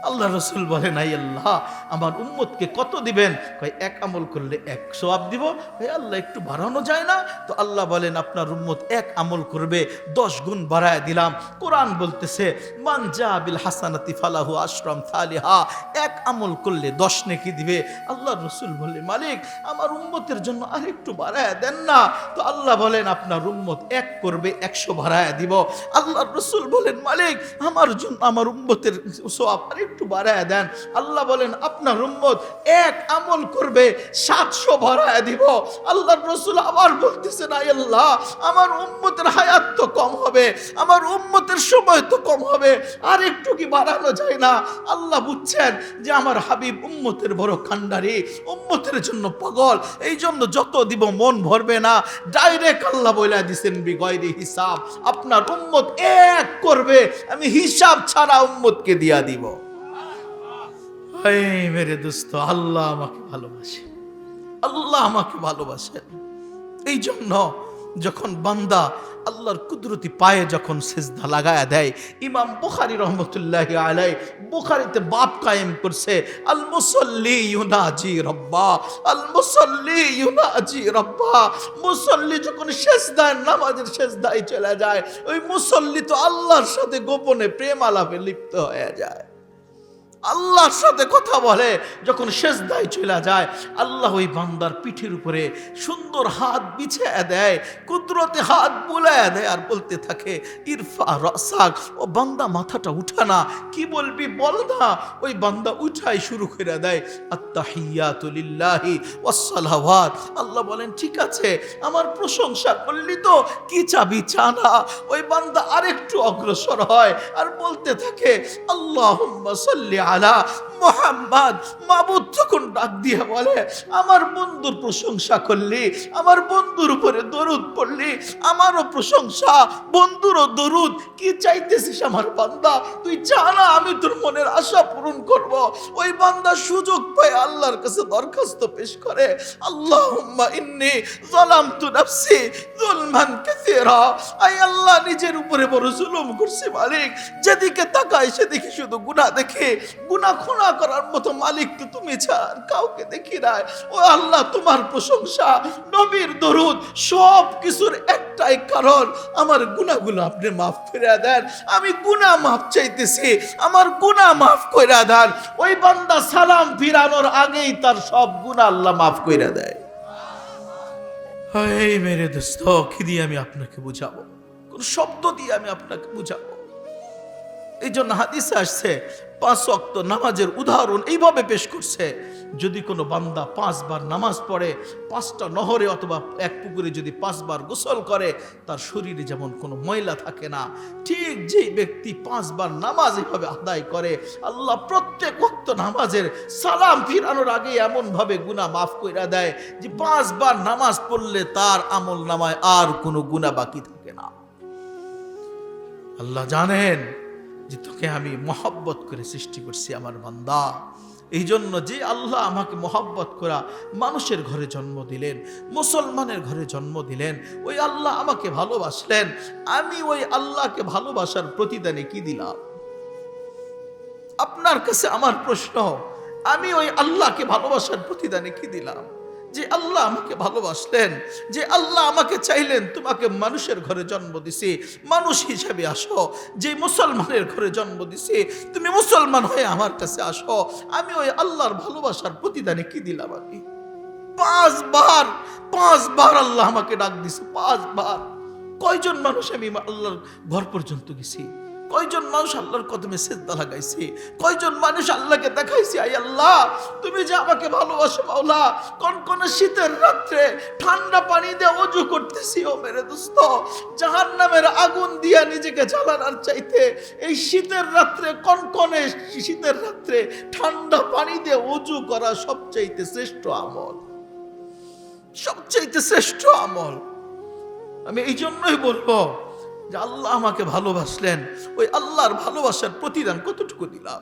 Speaker 1: আল্লাহ রসুল বলেন, আই আল্লাহ আমার উম্মতকে কত দিবেন? কয় 1 আমল করলে 1 সওয়াব দিব। ভাই আল্লাহ একটু বাড়ানো যায় না? তো আল্লাহ বলেন আপনার উম্মত 1 আমল করবে 10 গুণ বাড়ায় দিলাম। কোরআন বলতেছে মান জা বিল হাসানাতি ফালাহু আশরাম সালিহা, 1 আমল করলে 10 নেকি দিবে। আল্লাহ রসুল বললেন মালিক আমার উম্মতের জন্য আরেকটু বাড়ায় দেন না। তো আল্লাহ বলেন আপনার উম্মত 1 করবে 100 বাড়ায় দিব। আল্লাহ রসুল বলেন মালিক আমার জন্য আমার উম্মতের সওয়াব একটু বাড়ায় দেন। আল্লাহ বলেন আপনার উম্মত 1 আমল করবে 700 বাড়ায় দিব। আল্লাহর রাসূল আবার বলতেছেন আয় আল্লাহ আমার উম্মতের হায়াত তো কম হবে, আমার উম্মতের সময় তো কম হবে, আর একটু কি বাড়ানো যায় না? আল্লাহ বুঝছেন যে আমার হাবিব উম্মতের বড় কান্ডারি, উম্মতের জন্য পাগল, এই জন্য যত দিব মন ভরবে না। ডাইরেক্ট আল্লাহ বলে দিয়েছেন বিগয়রি হিসাব, আপনার উম্মত 1 করবে, আমি হিসাব ছাড়া উম্মতকে দিয়া দিব। মেরে দোস্ত, আল্লাহ আমাকে ভালোবাসে, আল্লাহ আমাকে ভালোবাসেন। এই জন্য যখন বান্দা আল্লাহর কুদরতি পায়ে যখন সিজদা লাগায়া দেয়, ইমাম বুখারী রহমতুল্লাহি আলাইহি বুখারীতে বাব কায়েম করছে, আল মুসাল্লি ইউনাজি রাব্বা, আল মুসাল্লি ইউনাজি রাব্বা। মুসাল্লি যখন সিজদায় নামাজের সিজদায় চলে যায়, ওই মুসাল্লি তো আল্লাহর সাথে গোপনে প্রেম আলাপে লিপ্ত হয়ে যায়, আল্লাহর সাথে কথা বলে। যখন সিজদায় চলে যায়, আল্লাহ ওই বান্দার পিঠের উপরে সুন্দর হাত বিছিয়ে দেয়, কুদরতে হাত বুলায় দেয় আর বলতে থাকে, ইরফা রাসাক, ও বান্দা মাথাটা উঠা না, কি বলবি বল না। ওই বান্দা উঠাই শুরু করে দেয়, আত্তাহিয়াতু লিল্লাহি ওয়াস সালাওয়াত। আল্লাহ বলেন, ঠিক আছে, আমার প্রশংসা করলি তো, কি চাবি চা না। ওই বান্দা আরেকটু অগ্রসর হয় আর বলতে থাকে, আল্লাহুম্মা সাল্লি আলা মুহাম্মদ। মাবুদ তখন ডাক দিয়ে বলে, আমার বন্ধুর প্রশংসা করলি, আমার বন্ধুর উপরে দরুদ পড়লি, আমারও প্রশংসা, বন্ধুরও দরুদ, কি চাইতেছিস আমার বান্দা, তুই চা না, আমি তোর মনের আশা পূরণ করব। ওই বান্দা সুযোগ পায় আল্লাহর কাছে দরখাস্ত পেশ করে, আল্লাহুম্মা ইন্নী যালামতু নাফসি যুলমান কাসীরা। আই আল্লাহ, নিজের উপরে বড় জুলুম করছি মালিক, যেদিকে তাকাই সেদিকে শুধু গুনাহ দেখি, গুনাহ ক্ষমা করার মতো মালিক তো তুমি ছাড়া কাউকে দেখি নাই। ও আল্লাহ, তোমার প্রশংসা, নবীর দরুদ, সব কিছুর একটাই কারণ, আমার গুনাহগুলো আপনি মাফ করে দেন। আমি গুনাহ মাফ চাইতেছি, আমার গুনাহ মাফ করে দেন। ওই বান্দা সালাম ফিরানোর আগেই তার সব গুনাহ আল্লাহ মাফ করে দেয়। এই মেরে দোস্ত, কি দিয়ে আমি আপনাকে বুঝাবো, কোন শব্দ দিয়ে আমি আপনাকে বুঝাবো? এই জন্য হাদিসে আসছে, 5 ওয়াক্ত নামাজের উদাহরণ এইভাবে পেশ করছে, যদি কোনো বান্দা 5 বার নামাজ পড়ে, 5টা নহরে অথবা এক পুকুরে যদি 5 বার গোসল করে, তার শরীরে যেমন কোনো ময়লা থাকে না, ঠিক যেই ব্যক্তি 5 বার নামাজ এইভাবে আদায় করে, আল্লাহ প্রত্যেক ওয়াক্ত নামাজের সালাম ফিরানোর আগে এমনভাবে গুনাহ মাফ কইরা দেয় যে 5 বার নামাজ পড়লে তার আমল নামায় আর কোনো গুনাহ বাকি থাকে না। আল্লাহ জানেন যে তোকে আমি মহব্বত করে সৃষ্টি করছি আমার বান্দা। এই জন্য যে আল্লাহ আমাকে মহব্বত করা মানুষের ঘরে জন্ম দিলেন, মুসলমানের ঘরে জন্ম দিলেন, ওই আল্লাহ আমাকে ভালোবাসলেন, আমি ওই আল্লাহকে ভালোবাসার প্রতিদানে কি দিলাম? আপনার কাছে আমার প্রশ্ন, আমি ওই আল্লাহকে ভালোবাসার প্রতিদানে কি দিলাম? যে আল্লাহ আমাকে ভালোবাসলেন, যে আল্লাহ আমাকে চাইলেন তোমাকে মানুষের ঘরে জন্ম দিছি, মানুষ হিসেবে আসো, যে মুসলমানের ঘরে জন্ম দিছি তুমি মুসলমান হয়ে আমার কাছে আসো, আমি ওই আল্লাহর ভালোবাসার প্রতিদানে কি দিলাম? আমি 5 বার আল্লাহ আমাকে ডাক দিছে, 5 বার। কয়জন মানুষ আমি আল্লাহর ঘর পর্যন্ত গেছি? কয়জন মানুষ আল্লাহর কদমে সিজদা লাগাইছে? কয়জন মানুষ আল্লাহকে দেখাইছে, আই আল্লাহ তুমি যে আমাকে ভালোবাসো মাওলা, কনকনে শীতের রাত্রে ঠান্ডা পানি দিয়ে ওযু করতেছি, ও মেরে দোস্ত, জাহান্নামের আগুন দিয়া নিজেকে জ্বালানোর চাইতে এই শীতের রাত্রে, কনকনে শীতের রাত্রে ঠান্ডা পানি দিয়ে ওযু করা সবচাইতে শ্রেষ্ঠ আমল, সবচাইতে শ্রেষ্ঠ আমল। আমি এই জন্যই বলবো যে আল্লাহ আমাকে ভালোবাসলেন, ওই আল্লাহর ভালোবাসার প্রতিদান কতটুকু দিলাম?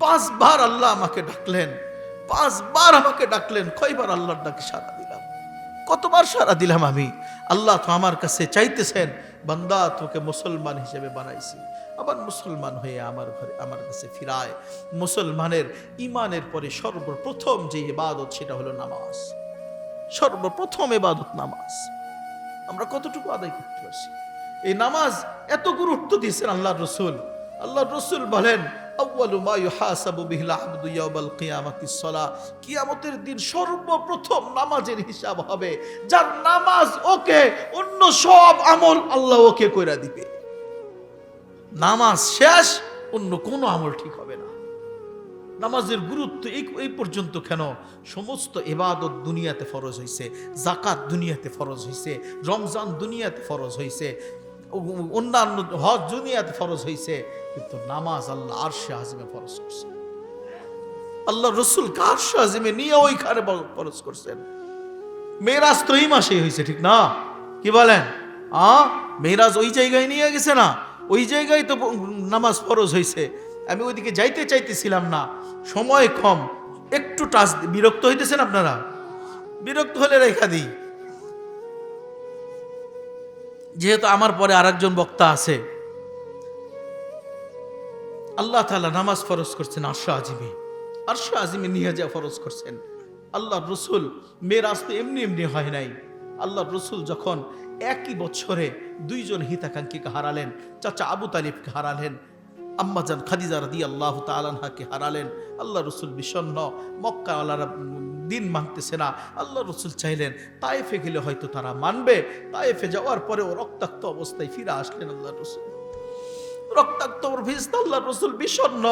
Speaker 1: 5 বার আল্লাহ আমাকে ডাকলেন, 5 বার আমাকে ডাকলেন, কয়বার আল্লাহর ডাকে সাড়া দিলাম? কতবার সাড়া দিলাম আমি? আল্লাহ তো আমার কাছে চাইতেছেন, বান্দা তোকে মুসলমান হিসেবে বানাইছি, আবার মুসলমান হয়ে আমার ঘরে আমার কাছে ফিরায়। মুসলমানের ইমানের পরে সর্বপ্রথম যে ইবাদত সেটা হলো নামাজ। সর্বপ্রথম ইবাদত নামাজ। আমরা কতটুকু আদায় করতে পারছি? এই নামাজ এত গুরুত্ব দিয়েছেন আল্লাহর রাসূল। আল্লাহর রাসূল বলেন, আউয়ালু মা ইউহাসাবু বিহিল আবদু ইয়াউমাল কিয়ামাতিস সালাহ। কিয়ামতের দিন সর্বপ্রথম নামাজের হিসাব হবে। যার নামাজ ওকে, অন্য সব আমল আল্লাহ ওকে কইরা দিবে। নামাজ শেষ, অন্য কোনো আমল ঠিক হবে না। নামাজের গুরুত্ব এই পর্যন্ত কেন? সমস্ত ইবাদত দুনিয়াতে ফরজ হয়েছে, যাকাত দুনিয়াতে ফরজ হয়েছে, রমজান দুনিয়াতে ফরজ হয়েছে, অন্যান্য হজ দুনিয়াতে ফরজ হয়েছে, কিন্তু নামাজ আল্লাহ আরশে আজিমে ফরজ করছে। আল্লাহ রসুল আরশে আজিমে নিয়ে ওইখানে ফরজ করছেন। মেরাজ তো এই মাসেই হয়েছে, ঠিক না? কি বলেন? মেরাজ ওই জায়গায় নিয়ে গেছে না, ওই জায়গায় তো নামাজ ফরজ হয়েছে। আমি ওইদিকে যাইতে চাইতেছিলাম না, সময় কম, একটু টাচ। বিরক্ত হইতেছেন আপনারা? বিরক্ত হলে রেখা দিই। যেহেতু আমার পরে আরেকজন বক্তা আছে, আল্লাহ তাআলা নামাজ ফরজ করছেন আরশে আজিমে, আরশে আজিমে নিয়ে যা ফরজ করছেন। আল্লাহ রসুল মেরাজ তো এমনি এমনি হয় নাই। আল্লাহ রসুল যখন একই বছরে দুইজন হিতাকাঙ্ক্ষীকে হারালেন, চাচা আবু তালিবকে হারালেন, আম্মাজান খাদিজা রাদিয়াল্লাহু তাআলা আনহাকে হারালেন, আল্লাহ রসুল বিষণ্ণ, মক্কাওয়ালারা দিন মানতেছে না। আল্লাহ রসুল চাইলেন তায়েফে গেলে হয়তো তারা মানবে। তায়েফে যাওয়ার পরেও রক্তাক্ত অবস্থায় ফিরে আসলেন আল্লাহ রসুল, রক্তাক্ত অবস্থায়। আল্লাহ রসুল বিষণ্ণ।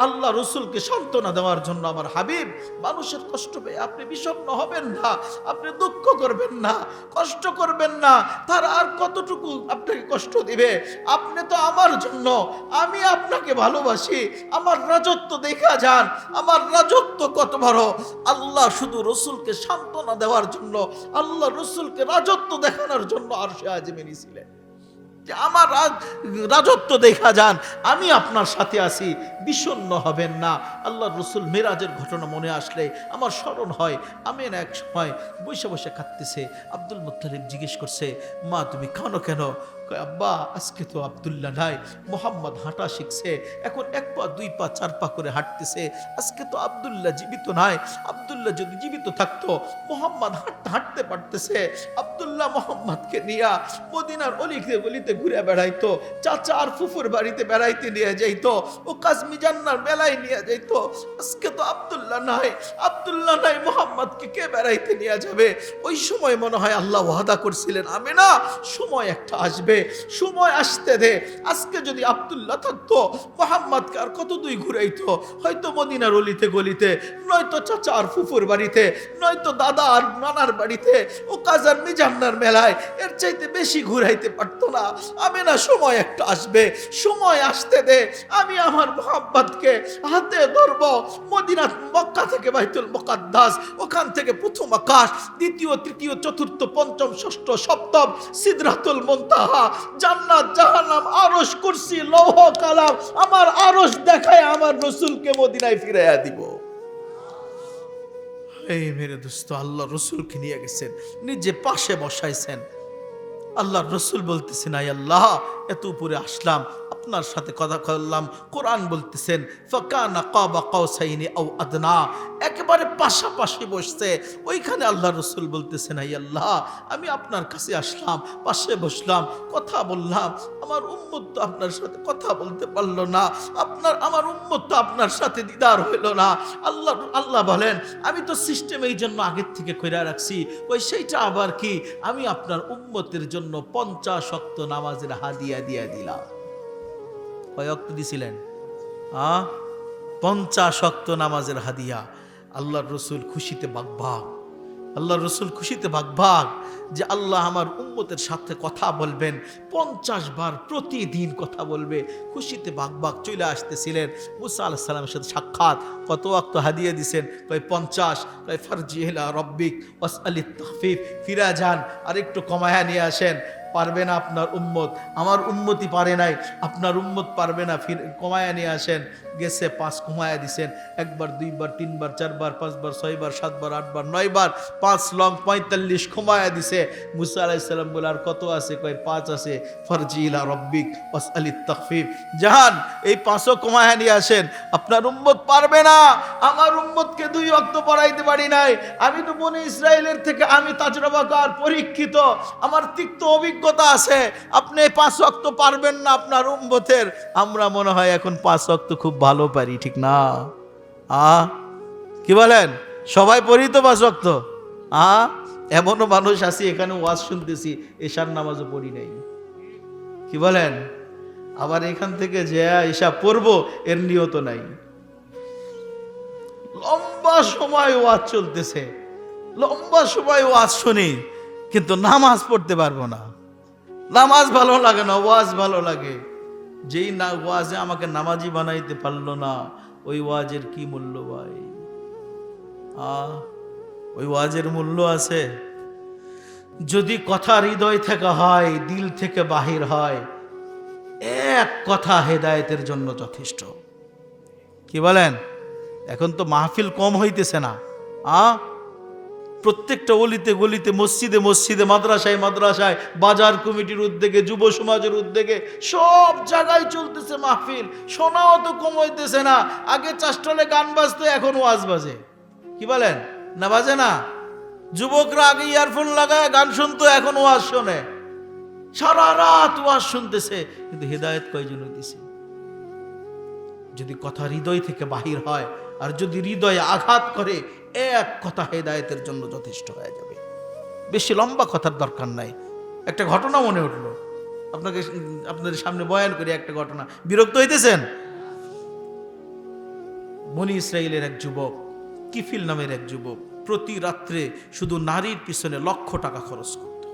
Speaker 1: আল্লাহ রসুলকে সান্ত্বনা দেওয়ার জন্য, আমার হাবিব, মানুষের কষ্ট পেয়ে আপনি বিষণ্ণ হবেন না, আপনি দুঃখ করবেন না, কষ্ট করবেন না। তারা আর কতটুকু আপনাকে কষ্ট দিবে? আপনি তো আমার জন্য, আমি আপনাকে ভালোবাসি। আমার রাজত্ব দেখা যান, আমার রাজত্ব কত বড়। আল্লাহ শুধু রসুলকে সান্ত্বনা দেওয়ার জন্য, আল্লাহ রসুলকে রাজত্ব দেখানোর জন্য আরশে আজিমে নিয়েছিলেন যে আমার রাজত্ব দেখা যান, আমি আপনার সাথে আছি, বিষণ্ণ হবেন না। আল্লাহ রসুল মেরাজের ঘটনা মনে আসলে আমার স্মরণ হয়। আমের এক সময় বসে বসে কাঁদতেছে। আব্দুল মুত্তালিব জিজ্ঞেস করছে, মা তুমি কাঁদো কেন? কয়, আব্বা আজকে তো আব্দুল্লাহ নাই, মোহাম্মদ হাঁটা শিখছে, এখন 1 পা 2 পা 4 পা করে হাঁটতেছে। আজকে তো আব্দুল্লাহ জীবিত নাই। আব্দুল্লাহ যদি জীবিত থাকতো, মোহাম্মদ হাঁটতে হাঁটতে পারতেছে, আব্দুল্লাহ মোহাম্মদকে নিয়ে মদিনার অলিতে গলিতে ঘুরে বেড়াইতো, চাচা আর ফুফুর বাড়িতে বেড়াইতে নিয়ে যাইতো, ও কাজমি জান্নার মেলায় নিয়ে যাইতো। আজকে তো আব্দুল্লাহ নাই, আব্দুল্লাহ নাই, মোহাম্মদকে কে বেড়াইতে নিয়ে যাবে? ওই সময় মনে হয় আল্লাহ ওয়াদা করছিলেন, আমি না, সময় একটা আসবে, সময় আসতে দে। আজকে যদি আব্দুল্লাহ থাকতো, মোহাম্মদকে আর কত দূর ঘুরাইতো, হয়তো মদিনার অলিতে গলিতে, নয়তো চাচা আর ফুফুর বাড়িতে, নয়তো দাদা আর নানার বাড়িতে, ও কাজার মিজান্নার মেলায়, এর চাইতে বেশি ঘুরাইতে পারতো না। আমি না, সময় একটা আসবে, সময় আসতে দে, আমি আমার মোহাম্মদকে হাতে ধরবো। মদিনা, মক্কা থেকে বাইতুল মুকাদ্দাস, ওখান থেকে প্রথম আকাশ, দ্বিতীয়, তৃতীয়, চতুর্থ, পঞ্চম, ষষ্ঠ, সপ্তম, সিদরাতুল মুনতাহা, জান্নাত, জাহান্নাম, আরশ, কুরসি, লৌহ কালাম, আমার আরশ দেখায় আমার রসুলকে মদিনায় ফিরাইয়া দিব। এই মেরে দোস্ত, আল্লাহ রসুলকে নিয়ে গেছেন, নিজে পাশে বসাইছেন। আল্লাহ রসুল বলতেছেন, আয় আল্লাহ, এত উপরে আসলাম, আপনার সাথে কথা বললাম। কোরআন বলতেছেন, ফাকানা কাবা কাউসাইনি আও আদনা, একেবারে পাশাপাশি বসছে। ওইখানে আল্লাহ রসুল বলতেছেন, আয় আল্লাহ, আমি আপনার কাছে আসলাম, পাশে বসলাম, কথা বললাম। আমার উম্মত তো আপনার সাথে কথা বলতে পারলো না, আমার উম্মত তো আপনার সাথে দিদার হইল না। আল্লাহ বলেন, আমি তো সিস্টেম এই জন্য আগের থেকে কইরা রাখছি, ওই সেইটা আবার কি, আমি আপনার উম্মতের জন্য 50 ওয়াক্ত নামাজের হাদিয়া দিয়া দিলাম। কয় ওয়াক্ত দিছিলেন? 50 ওয়াক্ত নামাজের হাদিয়া। আল্লাহর রসুল খুশিতে বাগবাগ, আল্লাহর রসুল খুশিতে বাগবাগ যে আল্লাহ আমার উম্মতের সাথে কথা বলবেন, 50 বার প্রতিদিন কথা বলবে। খুশিতে বাগবাগ চলে আসতেছিলেন। মুসা আলাইহিস সালামের সাথে সাক্ষাৎ, কত ওয়াক্ত হাদিয়া দিছেন? কয় 50। কয় ফারজি ইলা রব্বিক ওয়াসআলিত তাখফিফ, ফিরা যান, আর একটু কমায়া নিয়ে আসেন। পারবে না আপনার উম্মত, আমার উম্মতি পারে নাই, আপনার উম্মত পারবে না, কমায়া নিয়ে আসেন। গেছে 5 কমায়া দিছেন, 1 বার 2 বার 3 বার 4 বার 5 বার 6 বার 7 বার 8 বার 9 বার, 5 লং 45 কমায়া দিছে। মুসা আলাইহিস সালাম বলে, আর কত আছে? কয় 5 আছে। ফারজি ইলা রব্বিক ওয়াসআলিত তাখফিফ, জাহান এই 5ও কমায়া নিয়ে আসেন। আপনার উম্মত পারবে না, আমার উম্মতকে 2 ওয়াক্ত পড়াইতে পারি নাই। আমি তো বনি ইসরাইলের থেকে, আমি তাজরবাকার, পরীক্ষিত, আমার তিক্ত অভিজ্ঞতা আছে। আপনি 5 ওয়াক্ত পারবেন না আপনার উম্মতের। আমরা মনে হয় এখন 5 ওয়াক্ত খুব ভালো পারি, ঠিক না? কি বলেন? সবাই পড়ি তো 5 ওয়াক্ত। এমনও মানুষ আছি, এখানে ওয়াজ শুনতেছি, এশার নামাজও পড়ি নাই। কি বলেন? আবার এখান থেকে যে এশা পড়বো, এর নিয়ত নাই। লম্বা সময় ওয়াজ চলতেছে, লম্বা সময় ওয়াজ শুনি, কিন্তু নামাজ পড়তে পারবো না। নামাজ ভালো লাগে না, ওয়াজ ভালো লাগে। যেই না ওয়াজে আমাকে নামাজি বানাইতে পারলো না, ওই ওয়াজের কি মূল্য ভাই? ওই ওয়াজের মূল্য আছে? যদি কথা হৃদয় থেকে হয়, দিল থেকে বাহির হয়, এক কথা হেদায়েতের জন্য যথেষ্ট। কি বলেন? এখন তো মাহফিল কম হইতেছে না, প্রত্যেকটা অলিতে গলিতে, মসজিদে মসজিদে, মাদ্রাসায় মাদ্রাসায়, বাজার কমিটির উদ্যোগে, যুব সমাজের উদ্যোগে সব জায়গায় চলতেছে মাহফিল। শোনাও তো কমাইতেছে না। আগে চাষটলে গান বাজতো, এখন ওয়াজ বাজে। কি বলেন? না বাজে না? যুবকরা আগে ইয়ারফোন লাগায় গান শুনতো, এখন ওয়াজ শোনে। সারা রাত ওয়াজ শুনতেছে, কিন্তু হেদায়েত কয়জন হইতেছে? যদি কথা হৃদয় থেকে বাহির হয় আর যদি হৃদয়ে আঘাত করে, এক কথা হেদায়েতের জন্য যথেষ্ট হয়ে যাবে। বেশি লম্বা কথার দরকার নাই। একটা ঘটনা মনে উঠলো, আপনাদের সামনে বয়ান করি একটা ঘটনা। বিরক্ত হইতেছেন? বনি ইসরাইলের এক যুবক, কিফিল নামের এক যুবক, প্রতি রাত্রে শুধু নারীর পিছনে লক্ষ টাকা খরচ করত,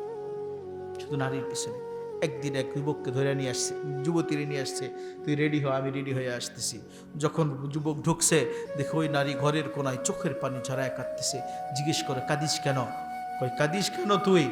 Speaker 1: শুধু নারীর পিছনে। একদিন এক যুবককে ধরে নিয়ে আসছে, যুবতীরে নিয়ে আসছে, তুই রেডি হ, আমি রেডি হয়ে আসতেছি। যখন যুবক ঢুকছে, দেখো ওই নারী ঘরের কোনায় চোখের পানি ঝরায় কাঁদতেছে। জিজ্ঞেস করে, কাঁদিস কেন? কই, কাঁদিস কেন? তুই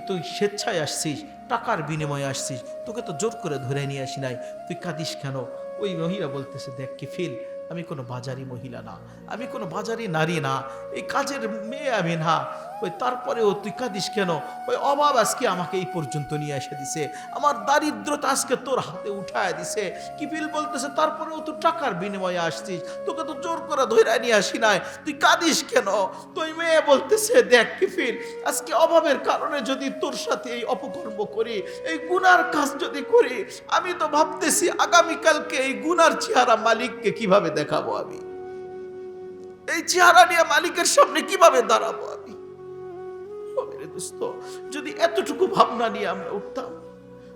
Speaker 1: তো স্বেচ্ছায় আসছিস, টাকার বিনিময়ে আসছিস, তোকে তো জোর করে ধরে নিয়ে আসি নাই, তুই কাঁদিস কেন? ওই মহিলা বলতেছে, দেখ কিফিল, আমি কোনো বাজারি মহিলা না, আমি কোনো বাজারি নারী না, এই কাজের মেয়ে আমি না। ওই তারপরেও তুই কাঁদিস কেন? ওই অভাব আজকে আমাকে এই পর্যন্ত নিয়ে এসে দিছে, আমার দারিদ্রতা আজকে তোর হাতে উঠায় দিছে। কিফিল বলতেছে, তারপরেও তুই টাকার বিনিময়ে আসছিস, তোকে তো জোর করে ধরে নিয়ে আসি নাই, তুই কাঁদিস কেন? তুই মেয়ে বলতেছে, দেখ কিফিল, আজকে অভাবের কারণে যদি তোর সাথে এই অপকর্ম করি, এই গুনার কাজ যদি করি, আমি তো ভাবতেছি আগামীকালকে এই গুনার চেহারা মালিককে কিভাবে দেখাবো, আমি এই চেহারা নিয়ে মালিকের সামনে কিভাবে দাঁড়াবো আমি। যদি এতটুকু ভাবনা নিয়ে আমরা উঠতাম,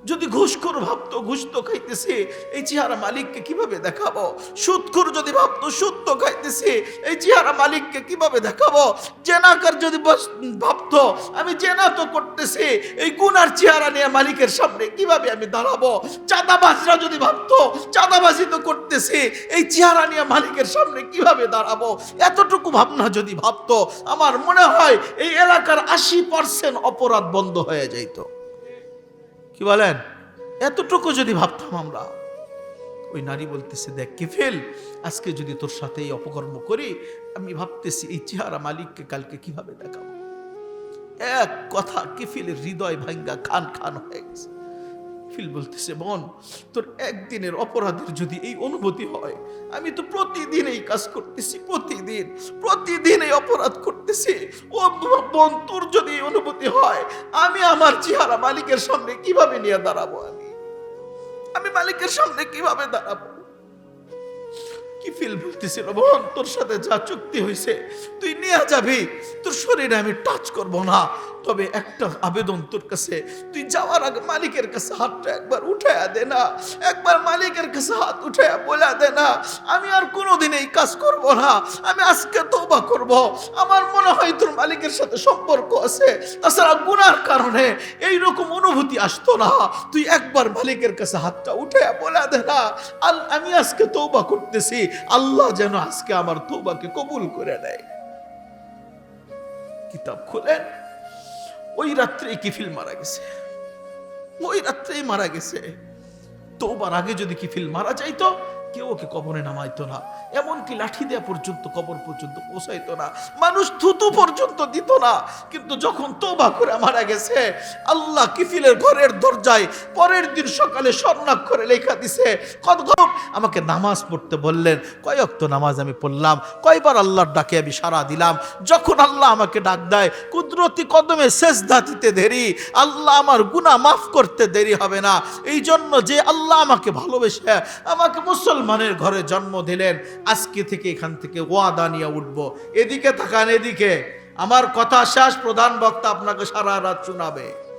Speaker 1: যদি ঘুষখোর ভাবতো ঘুষ তো খাইতেছে, এই চেহারা মালিককে কিভাবে দেখাবো? সুদখোর যদি ভাবতো সুদ তো খাইতেছে, এই চেহারা মালিককে কিভাবে দেখাবো? জেনাকার যদি ভাবতো আমি জেনা তো করতেছি, এই গুনার চেহারা নিয়ে মালিকের সামনে কিভাবে আমি দাঁড়াবো? চাঁদাবাজরা যদি ভাবতো চাঁদাবাজি তো করতেছি, এই চেহারা নিয়ে মালিকের সামনে কিভাবে দাঁড়াবো? এতটুকু ভাবনা যদি ভাবতো, আমার মনে হয় এই এলাকার 80% অপরাধ বন্ধ হয়ে যাইত। কি বলেন? এতটুকু যদি ভাবতাম আমরা। ওই নারী বলতেছে, দেখ কিফিল, আজকে যদি তোর সাথে এই অপকর্ম করি, আমি ভাবতেছি এই চেহারা মালিককে কালকে কিভাবে দেখাবো। এক কথা কিফিলের হৃদয় ভাঙ্গা খান খান হয়ে গেছে। কিফিল বলতেছে, বোন, তোর একদিনের অপরাধের যদি এই অনুভূতি হয়, আমি তো প্রতিদিন এই কাজ করতেছি, প্রতিদিন এই অপরাধ করতেছি। ও বোন, তোর যদি এই অনুভূতি হয়, আমি আমার চেহারা মালিকের সামনে কিভাবে নিয়ে দাঁড়াবো? আমি মালিকের সামনে কিভাবে দাঁড়াবো? কিফিল বলতেছিল, বোন, তোর সাথে যা চুক্তি হয়েছে তুই নিয়ে যাবি, তোর শরীরে আমি টাচ করব না, তবে একটা আবেদন তোর কাছে, তুই যাওয়ার আগে মালিকের কাছে হাতটা একবার উঠায়া দে না, একবার মালিকের কাছে হাত উঠায়া বলে দে না, আমি আর কোনোদিন এই কাজ করব না, আমি আজকে তওবা করব। আমার মনে হয় তোর মালিকের সাথে সম্পর্ক আছে, তাছাড়া গুনার কারণে এইরকম অনুভূতি আসতো না, তুই একবার মালিকের কাছে হাতটা উঠায়া বলে দে না, আমি আজকে তওবা করতেছি, আল্লাহ যেন আজকে আমার তওবাকে কবুল করে নেয়। কিতাব খুলেন, ওই রাত্রেই কিফিল মারা গেছে, ওই রাত্রেই মারা গেছে। তওবার আগে যদি কিফিল মারা যাইতো, কেউ ওকে কবরে নামাইতো না, এমনকি লাঠি দেয়া পর্যন্ত কবর পর্যন্ত পৌঁছাইতো না, মানুষ থুতু পর্যন্ত দিত না। কিন্তু যখন তওবা করে মারা গেছে, আল্লাহ কিফিলের ঘরের দরজায় পরের দিন সকালে স্বর্ণাক্ষরে লেখা দিছে, আমাকে নামাজ পড়তে বললেন, কয় ওয়াক্ত নামাজ আমি পড়লাম, কয়বার আল্লাহর ডাকে আমি সাড়া দিলাম। যখন আল্লাহ আমাকে ডাক দেয়, কুদরতি কদমে সেজদা দিতে দেরি, আল্লাহ আমার গুনাহ মাফ করতে দেরি হবে না। এই জন্য যে আল্লাহ আমাকে ভালোবেসে আমাকে মুসলমানের ঘরে জন্ম দিলেন, আজকে থেকে এখান থেকে ওয়াদা নিয়ে উঠবো। এদিকে তাকান, এদিকে আমার কথা শেষ, প্রধান বক্তা আপনাকে সারা রাত শোনাবে।